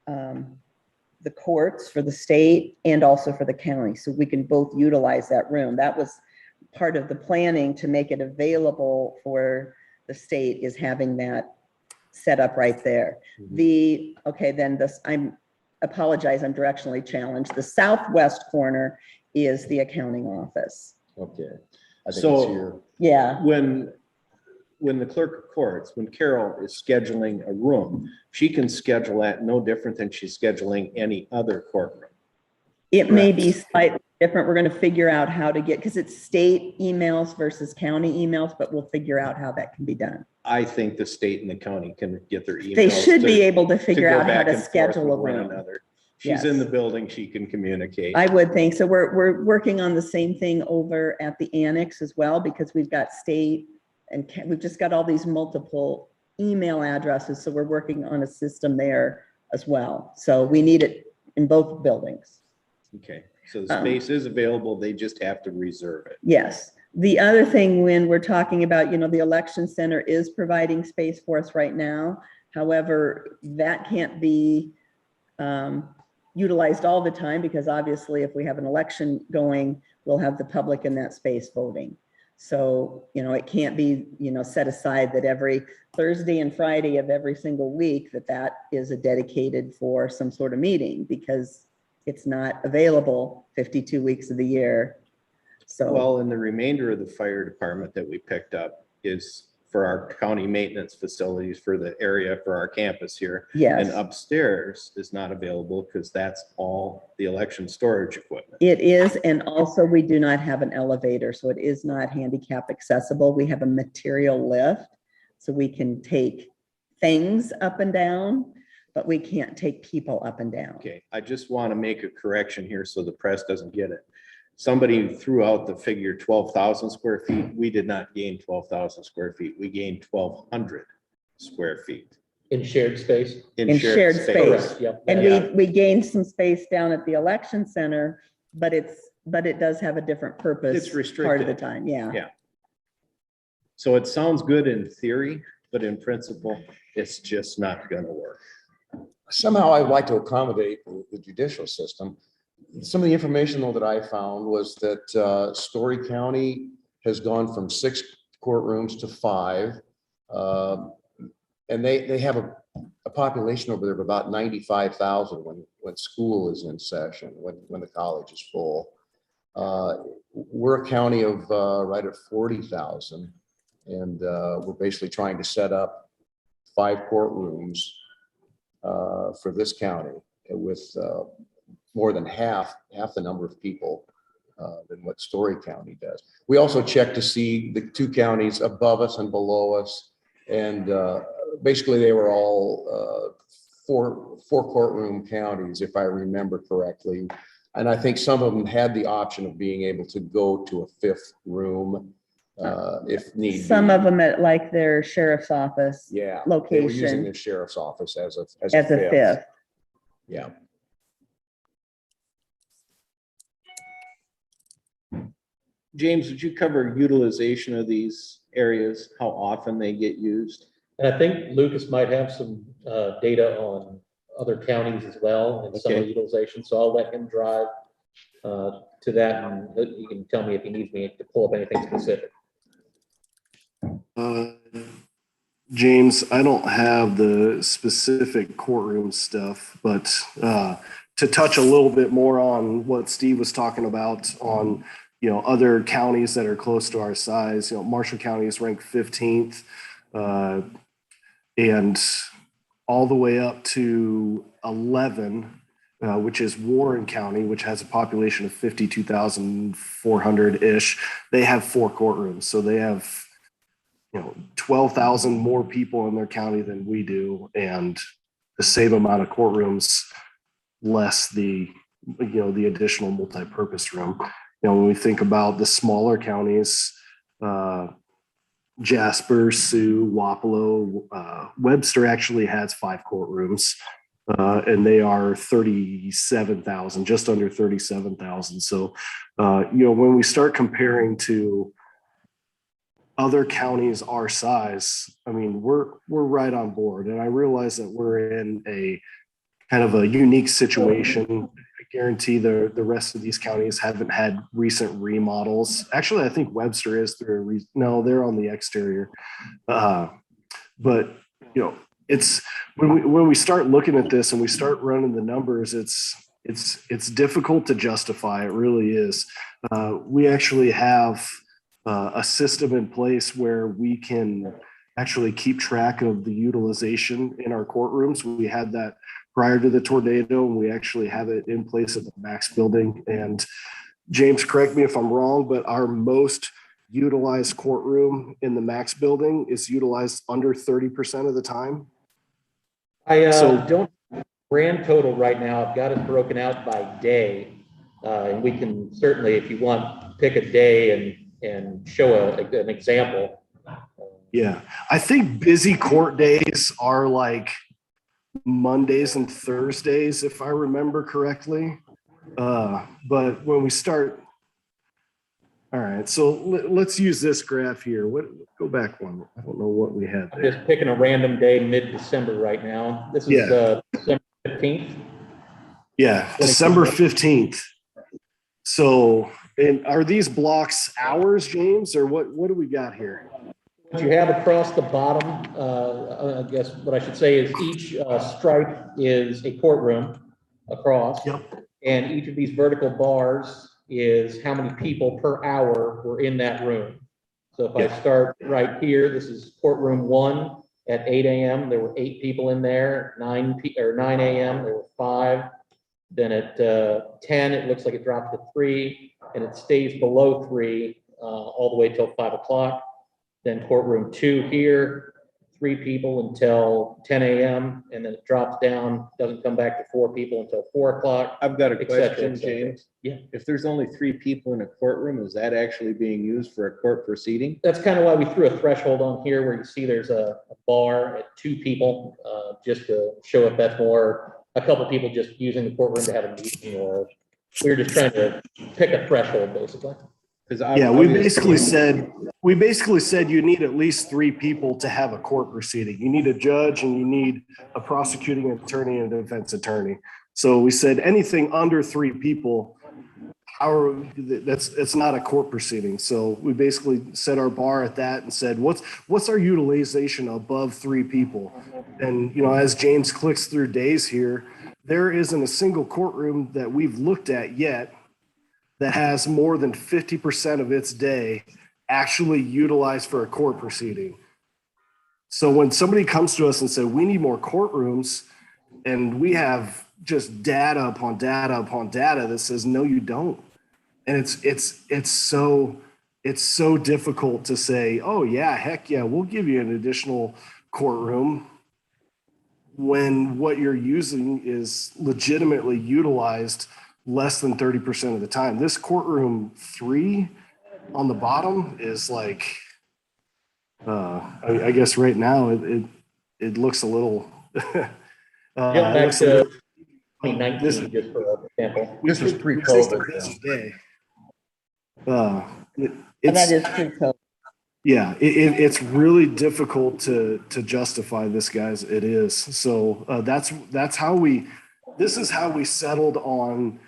the courts, for the state, and also for the county. So we can both utilize that room. That was part of the planning to make it available for the state, is having that set up right there. I'm apologize, I'm directionally challenged. The southwest corner is the accounting office. Okay. I think So- it's here. Yeah. When when the clerk of courts, when Carol is scheduling a room, she can schedule that no different than she's scheduling any other courtroom. It may be slightly different. We're going to figure out how to get, because it's state emails versus county emails, but we'll figure out how that can be done. I think the state and the county can get their emails. They should be able to to figure go out how back to and forth schedule a with one room. another. She's Yes. in the building, she can communicate. I would think so. We're working on the same thing over at the annex as well, because we've got state and we've just got all these multiple email addresses. So we're working on a system there as well. So we need it in both buildings. Okay, so the space is available, they just have to reserve it. Yes. The other thing, when we're talking about, the election center is providing space for us right now. However, that can't be utilized all the time, because obviously if we have an election going, we'll have the public in that space voting. So, it can't be, set aside that every Thursday and Friday of every single week that is a dedicated for some sort of meeting, because it's not available 52 weeks of the year. So, Well, and the remainder of the fire department that we picked up is for our county maintenance facilities for the area for our campus here. yes. And upstairs is not available because that's all the election storage equipment. It is, and also we do not have an elevator, so it is not handicap accessible. We have a material lift, so we can take things up and down, but we can't take people up and down. Okay, I just want to make a correction here so the press doesn't get it. Somebody threw out the figure 12,000 square feet. We did not gain 12,000 square feet. We gained 1,200 square feet. In shared space? In shared space. Correct, yep. And Yeah. we gained some space down at the election center, but it does have a different purpose. It's restricted. Part of the time, yeah. Yeah. So it sounds good in theory, but in principle, it's just not gonna work. Somehow I'd like to accommodate the judicial system. Some of the information though that I found was that Story County has gone from 6 courtrooms to 5. And they have a population over there of about 95,000 when school is in session, when the college is full. We're a county of right at 40,000. And we're basically trying to set up 5 courtrooms for this county with more than half the number of people than what Story County does. We also check to see the 2 counties above us and below us. And basically they were all 4 courtroom counties, if I remember correctly. And I think some of them had the option of being able to go to a 5th room if need Some be. of them at like their sheriff's office. Yeah, they were using Location the sheriff's office as a as a 5th. Yeah. James, would you cover utilization of these areas, how often they get used? And I think Lucas might have some data on other counties as well and some of the Okay. utilization, so I'll let him drive to that, and he can tell me if he needs me to pull up anything specific. James, I don't have the specific courtroom stuff, but to touch a little bit more on what Steve was talking about on, other counties that are close to our size, Marshall County is ranked 15th, and all the way up to 11, which is Warren County, which has a population of 52,400-ish. They have 4 courtrooms, so they have 12,000 more people in their county than we do, and the same amount of courtrooms, less the additional multi-purpose room. When we think about the smaller counties, Jasper, Sioux, Wapello, Webster actually has 5 courtrooms, and they are 37,000, just under 37,000. So, when we start comparing to other counties our size, I mean, we're right on board. And I realize that we're in a kind of a unique situation. I guarantee the rest of these counties haven't had recent remodels. Actually, I think Webster is through no, they're on the exterior. But it's when we start looking at this and we start running the numbers, it's difficult to justify. It really is. We actually have a system in place where we can actually keep track of the utilization in our courtrooms. We had that prior to the tornado, and we actually have it in place at the Max building. And James, correct me if I'm wrong, but our most utilized courtroom in the Max building is utilized under 30% of the time. I So- don't grand total right now. I've got it broken out by day. And we can certainly, if you want, pick a day and show an example. Yeah, I think busy court days are like Mondays and Thursdays, if I remember correctly. But when we start, all right, so let's use this graph here. Go back one. I don't know what we had I'm there. just picking a random day, mid-December right now. This is December 15th. Yeah, December 15th. So, and are these blocks hours, James, or what do we got here? What you have across the bottom, I guess what I should say is each stripe is a courtroom across. Yep. And each of these vertical bars is how many people per hour were in that room. So if I start right here, this is courtroom 1 at 8 a.m. There were 8 people in there. 9 a.m. there were 5. Then at 10, it looks like it dropped to 3, and it stays below 3 all the way till 5 o'clock. Then courtroom 2 here, 3 people until 10 a.m. and then it drops down, doesn't come back to 4 people until 4 o'clock. I've got a et cetera, question, et cetera. James. Yeah. If there's only 3 people in a courtroom, is that actually being used for a court proceeding? That's kind of why we threw a threshold on here where you see there's a bar at 2 people, just to show if that's more, a couple people just using the courtroom to have a meeting, or we were just trying to pick a threshold basically. Yeah, we basically said you need at least 3 people to have a court proceeding. You need a judge and you need a prosecuting attorney and a defense attorney. So we said anything under 3 people, it's not a court proceeding. So we basically set our bar at that and said, what's our utilization above 3 people? And as James clicks through days here, there isn't a single courtroom that we've looked at yet that has more than 50% of its day actually utilized for a court proceeding. So when somebody comes to us and says, we need more courtrooms, and we have just data upon data upon data that says, no, you don't. And it's so difficult to say, oh yeah, heck yeah, we'll give you an additional courtroom when what you're using is legitimately utilized less than 30% of the time. This courtroom 3 on the bottom is like, I guess right now it looks a little. Back to 2019, just for example. This was pre-COVID. And that is pre-COVID. Yeah, it's really difficult to justify this, guys. It is. So this is how we settled on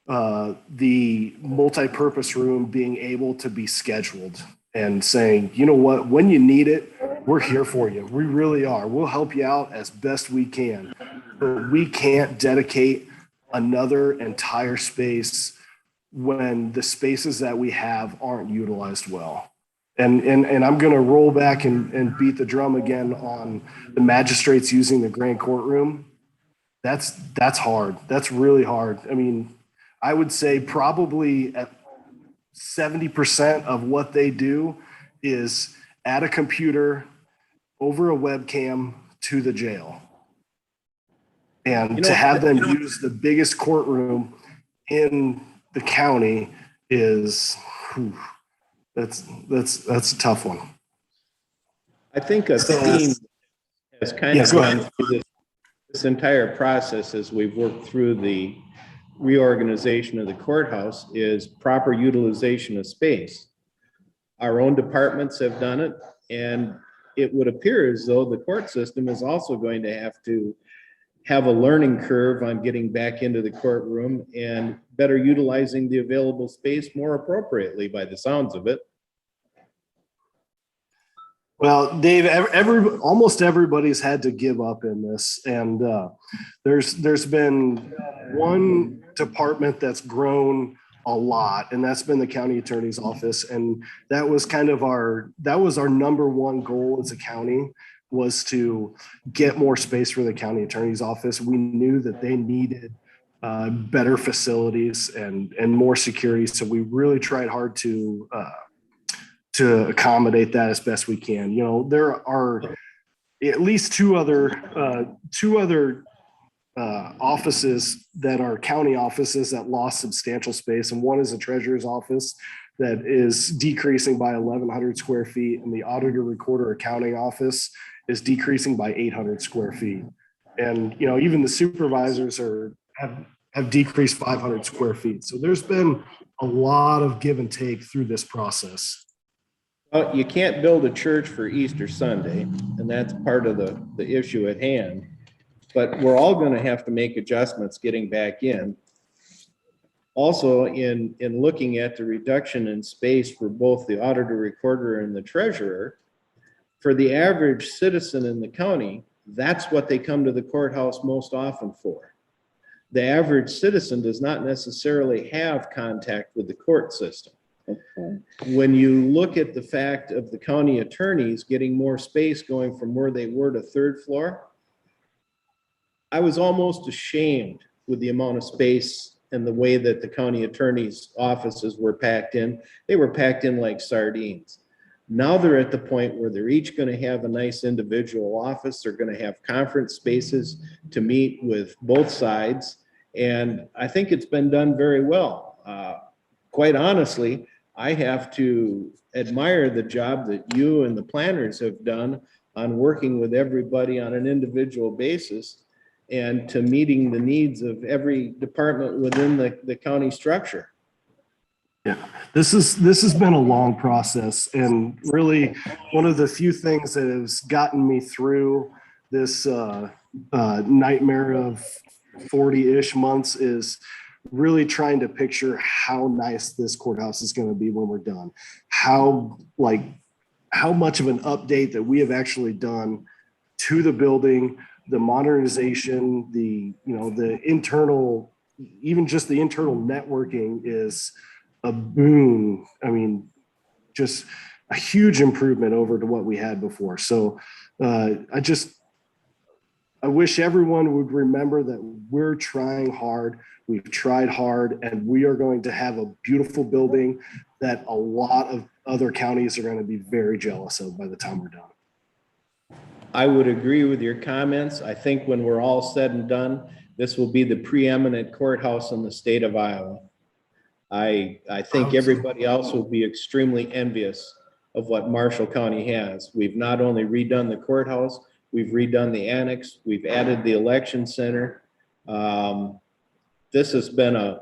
the multi-purpose room being able to be scheduled and saying, you know what, when you need it, we're here for you. We really are. We'll help you out as best we can. But we can't dedicate another entire space when the spaces that we have aren't utilized well. And I'm going to roll back and beat the drum again on the magistrates using the grand courtroom. That's hard. That's really hard. I mean, I would say probably at 70% of what they do is at a computer over a webcam to the jail. And to have them use the biggest courtroom in the county is, that's a tough one. I think a theme has kind of gone through this entire process as we've worked through the reorganization of the courthouse is proper utilization of space. Our own departments have done it, and it would appear as though the court system is also going to have a learning curve on getting back into the courtroom and better utilizing the available space more appropriately by the sounds of it. Well, Dave, almost everybody's had to give up in this, and there's been one department that's grown a lot, and that's been the county attorney's office. And that was kind of our number one goal as a county, was to get more space for the county attorney's office. We knew that they needed better facilities and more security. So we really tried hard to accommodate that as best we can. You know, there are at least two other offices that are county offices that lost substantial space. And one is the treasurer's office that is decreasing by 1,100 square feet. And the auditor recorder accounting office is decreasing by 800 square feet. And, you know, even the supervisors have decreased 500 square feet. So there's been a lot of give and take through this process. Well, you can't build a church for Easter Sunday, and that's part of the issue at hand. But we're all going to have to make adjustments getting back in. Also, in looking at the reduction in space for both the auditor recorder and the treasurer, for the average citizen in the county, that's what they come to the courthouse most often for. The average citizen does not necessarily have contact with the court system. Okay. When you look at the fact of the county attorneys getting more space going from where they were to third floor, I was almost ashamed with the amount of space and the way that the county attorney's offices were packed in. They were packed in like sardines. Now they're at the point where they're each going to have a nice individual office. They're going to have conference spaces to meet with both sides. And I think it's been done very well. Quite honestly, I have to admire the job that you and the planners have done on working with everybody on an individual basis and to meeting the needs of every department within the county structure. Yeah, this has been a long process, and really one of the few things that has gotten me through this nightmare of 40-ish months is really trying to picture how nice this courthouse is going to be when we're done. How much of an update that we have actually done to the building, the modernization, the internal, even just the internal networking is a boon. I mean, just a huge improvement over to what we had before. So I wish everyone would remember that we're trying hard. We've tried hard, and we are going to have a beautiful building that a lot of other counties are going to be very jealous of by the time we're done. I would agree with your comments. I think when we're all said and done, this will be the preeminent courthouse in the state of Iowa. I think everybody else will be extremely envious of what Marshall County has. We've not only redone the courthouse, we've redone the annex, we've added the election center. This has been a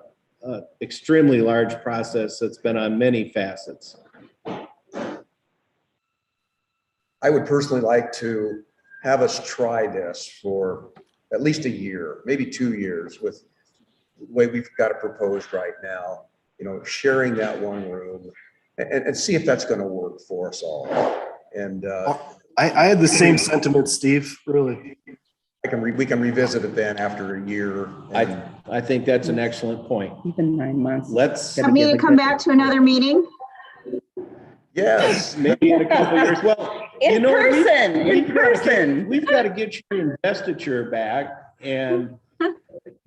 extremely large process that's been on many facets. I would personally like to have us try this for at least a year, maybe 2 years, with the way we've got it proposed right now, you know, sharing that one room and see if that's going to work for us all. And I had the same sentiment, Steve, really. we can revisit it then after a year. I think that's an excellent point. Even 9 months. Let's Want me to come back to another meeting? Yes. maybe in a couple of years. Well, In person. We've got to get your investiture back, and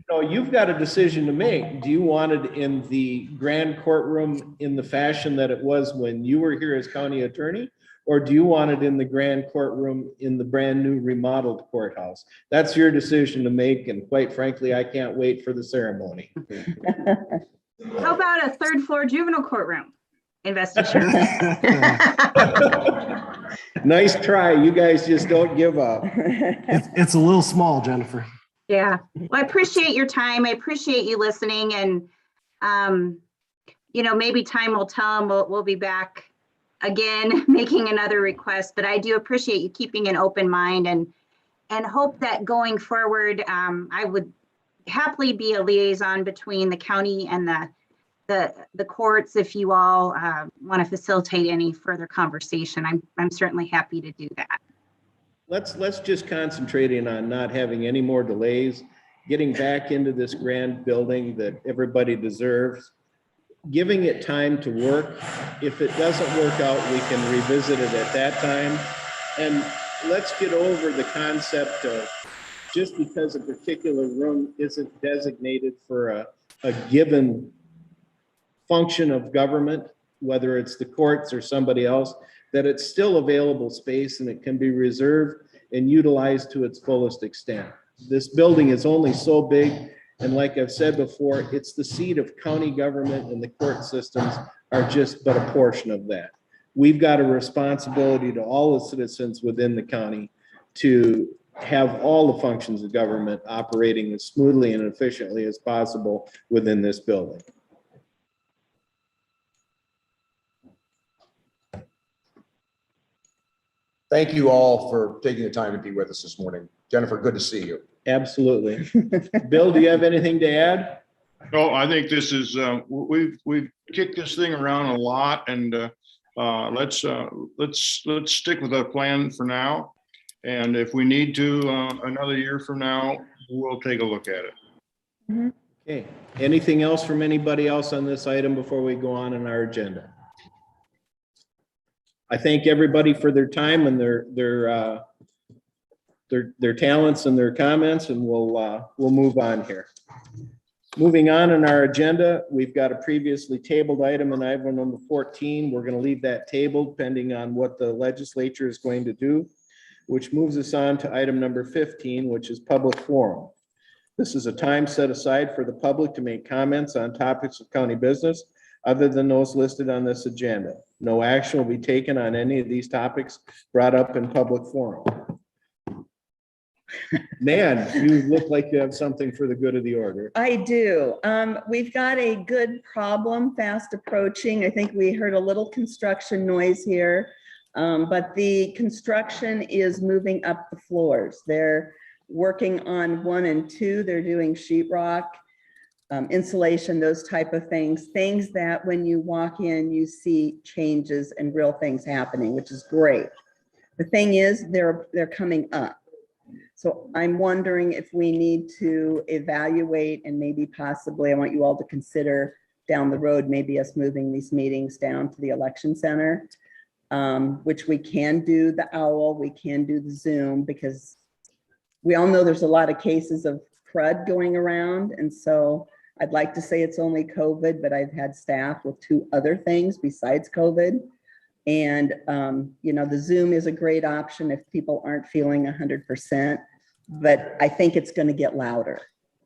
you've got a decision to make. Do you want it in the grand courtroom in the fashion that it was when you were here as county attorney? Or do you want it in the grand courtroom in the brand new remodeled courthouse? That's your decision to make. And quite frankly, I can't wait for the ceremony. How about a third floor juvenile courtroom investiture? Nice try. You guys just don't give up. It's a little small, Jennifer. Yeah, well, I appreciate your time. I appreciate you listening, and maybe time will tell, and we'll be back again making another request. But I do appreciate you keeping an open mind, and hope that going forward, I would happily be a liaison between the county and the courts. If you all want to facilitate any further conversation, I'm certainly happy to do that. Let's just concentrate in on not having any more delays, getting back into this grand building that everybody deserves. giving it time to work. If it doesn't work out, we can revisit it at that time. And let's get over the concept of just because a particular room isn't designated for a given function of government, whether it's the courts or somebody else, that it's still available space and it can be reserved and utilized to its fullest extent. This building is only so big, and like I've said before, it's the seat of county government, and the court systems are just but a portion of that. We've got a responsibility to all the citizens within the county to have all the functions of government operating as smoothly and efficiently as possible within this building. Thank you all for taking the time to be with us this morning. Jennifer, good to see you. Absolutely. Bill, do you have anything to add? No, I think this is, we've kicked this thing around a lot, and let's stick with our plan for now. And if we need to, another year from now, we'll take a look at it. Okay. Anything else from anybody else on this item before we go on in our agenda? I thank everybody for their time and their talents and their comments, and we'll move on here. Moving on in our agenda, we've got a previously tabled item in item number 14. We're going to leave that tabled pending on what the legislature is going to do, which moves us on to item number 15, which is public forum. This is a time set aside for the public to make comments on topics of county business other than those listed on this agenda. No action will be taken on any of these topics brought up in public forum. Man, you look like you have something for the good of the order. I do. We've got a good problem fast approaching. I think we heard a little construction noise here, but the construction is moving up the floors. They're working on 1 and 2. They're doing sheetrock, insulation, those type of things that when you walk in, you see changes and real things happening, which is great. The thing is, they're coming up. So I'm wondering if we need to evaluate and maybe possibly, I want you all to consider down the road, maybe us moving these meetings down to the election center, which we can do the OWL, we can do the Zoom, because we all know there's a lot of cases of crud going around. And so I'd like to say it's only COVID, but I've had staff with 2 other things besides COVID. And, you know, the Zoom is a great option if people aren't feeling 100%, but I think it's going to get louder.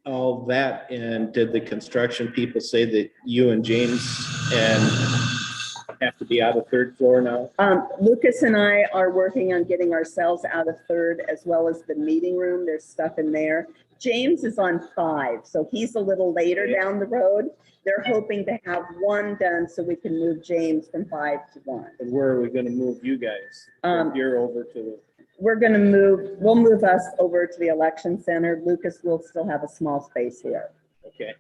All that, and did the construction people say that you and James and have to be out of 3rd floor now? Lucas and I are working on getting ourselves out of 3rd, as well as the meeting room. There's stuff in there. James is on 5, so he's a little later down the road. They're hoping to have 1 done so we can move James from 5 to 1. And where are we going to move you guys? You're over to the... We'll move us over to the election center. Lucas will still have a small space here. Okay.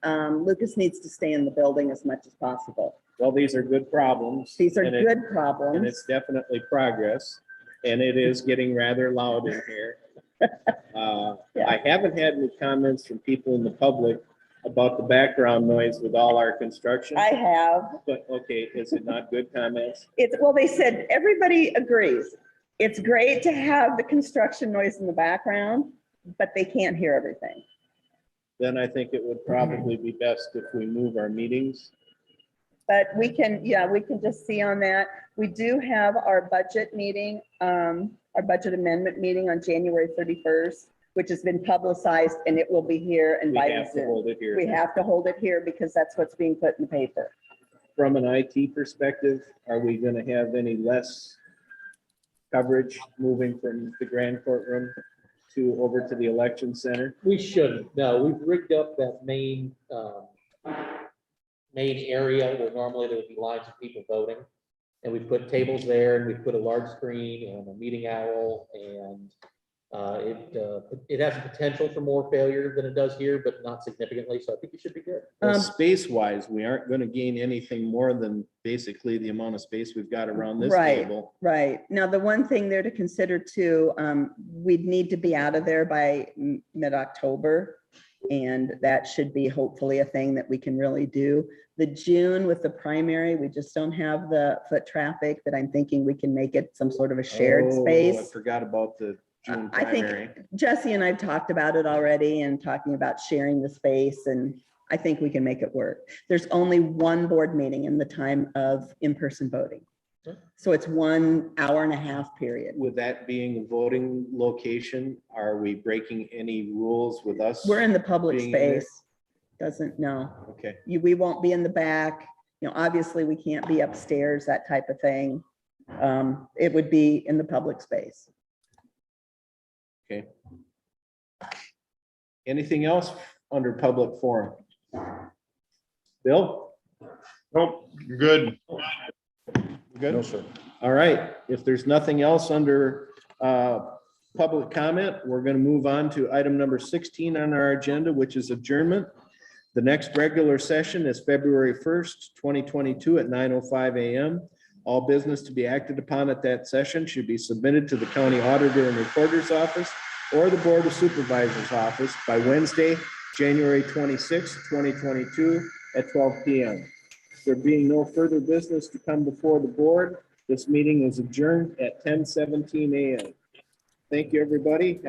Lucas needs to stay in the building as much as possible. Well, these are good problems. These are good And problems. it's definitely progress, and it is getting rather loud in here. Yeah. I haven't had any comments from people in the public about the background noise with all our construction. I have. But okay, is it not good comments? Well, they said everybody agrees. It's great to have the construction noise in the background, but they can't hear everything. Then I think it would probably be best if we move our meetings. But we can just see on that. We do have our budget meeting, our budget amendment meeting on January 31st, which has been publicized, and it will be here and We by have to Zoom. hold it here. We have to hold it here because that's what's being put in the paper. From an IT perspective, are we going to have any less coverage moving from the grand courtroom to over to the election center? We shouldn't. No, we've rigged up that main area where normally there would be lines of people voting. And we put tables there, and we put a large screen and a meeting owl, and it has the potential for more failure than it does here, but not significantly. So I think it should be good. Well, space-wise, we aren't going to gain anything more than basically the amount of space we've got around this table. Right. Now, the one thing there to consider too, we'd need to be out of there by mid-October. And that should be hopefully a thing that we can really do. The June with the primary, we just don't have the foot traffic that I'm thinking we can make it some sort of a shared Oh, I space. forgot about the June I think primary. Jesse and I've talked about it already and talking about sharing the space, and I think we can make it work. There's only one board meeting in the time of in-person voting. So it's 1 hour and a half period. With that being a voting location, are we breaking any rules with us? We're in the public being in there? space. Doesn't, no. Okay, We won't be in the back. Obviously we can't be upstairs, that type of thing. It would be in the public space. okay. Anything else under public forum? Bill? Nope, good. Good? No, sir. All right, if there's nothing else under public comment, we're going to move on to item number 16 on our agenda, which is adjournment. The next regular session is February 1st, 2022 at 9:05 a.m. All business to be acted upon at that session should be submitted to the county auditor and recorder's office or the board of supervisors office by Wednesday, January 26th, 2022 at 12 p.m. There being no further business to come before the board, this meeting is adjourned at 10:17 a.m. Thank you, everybody.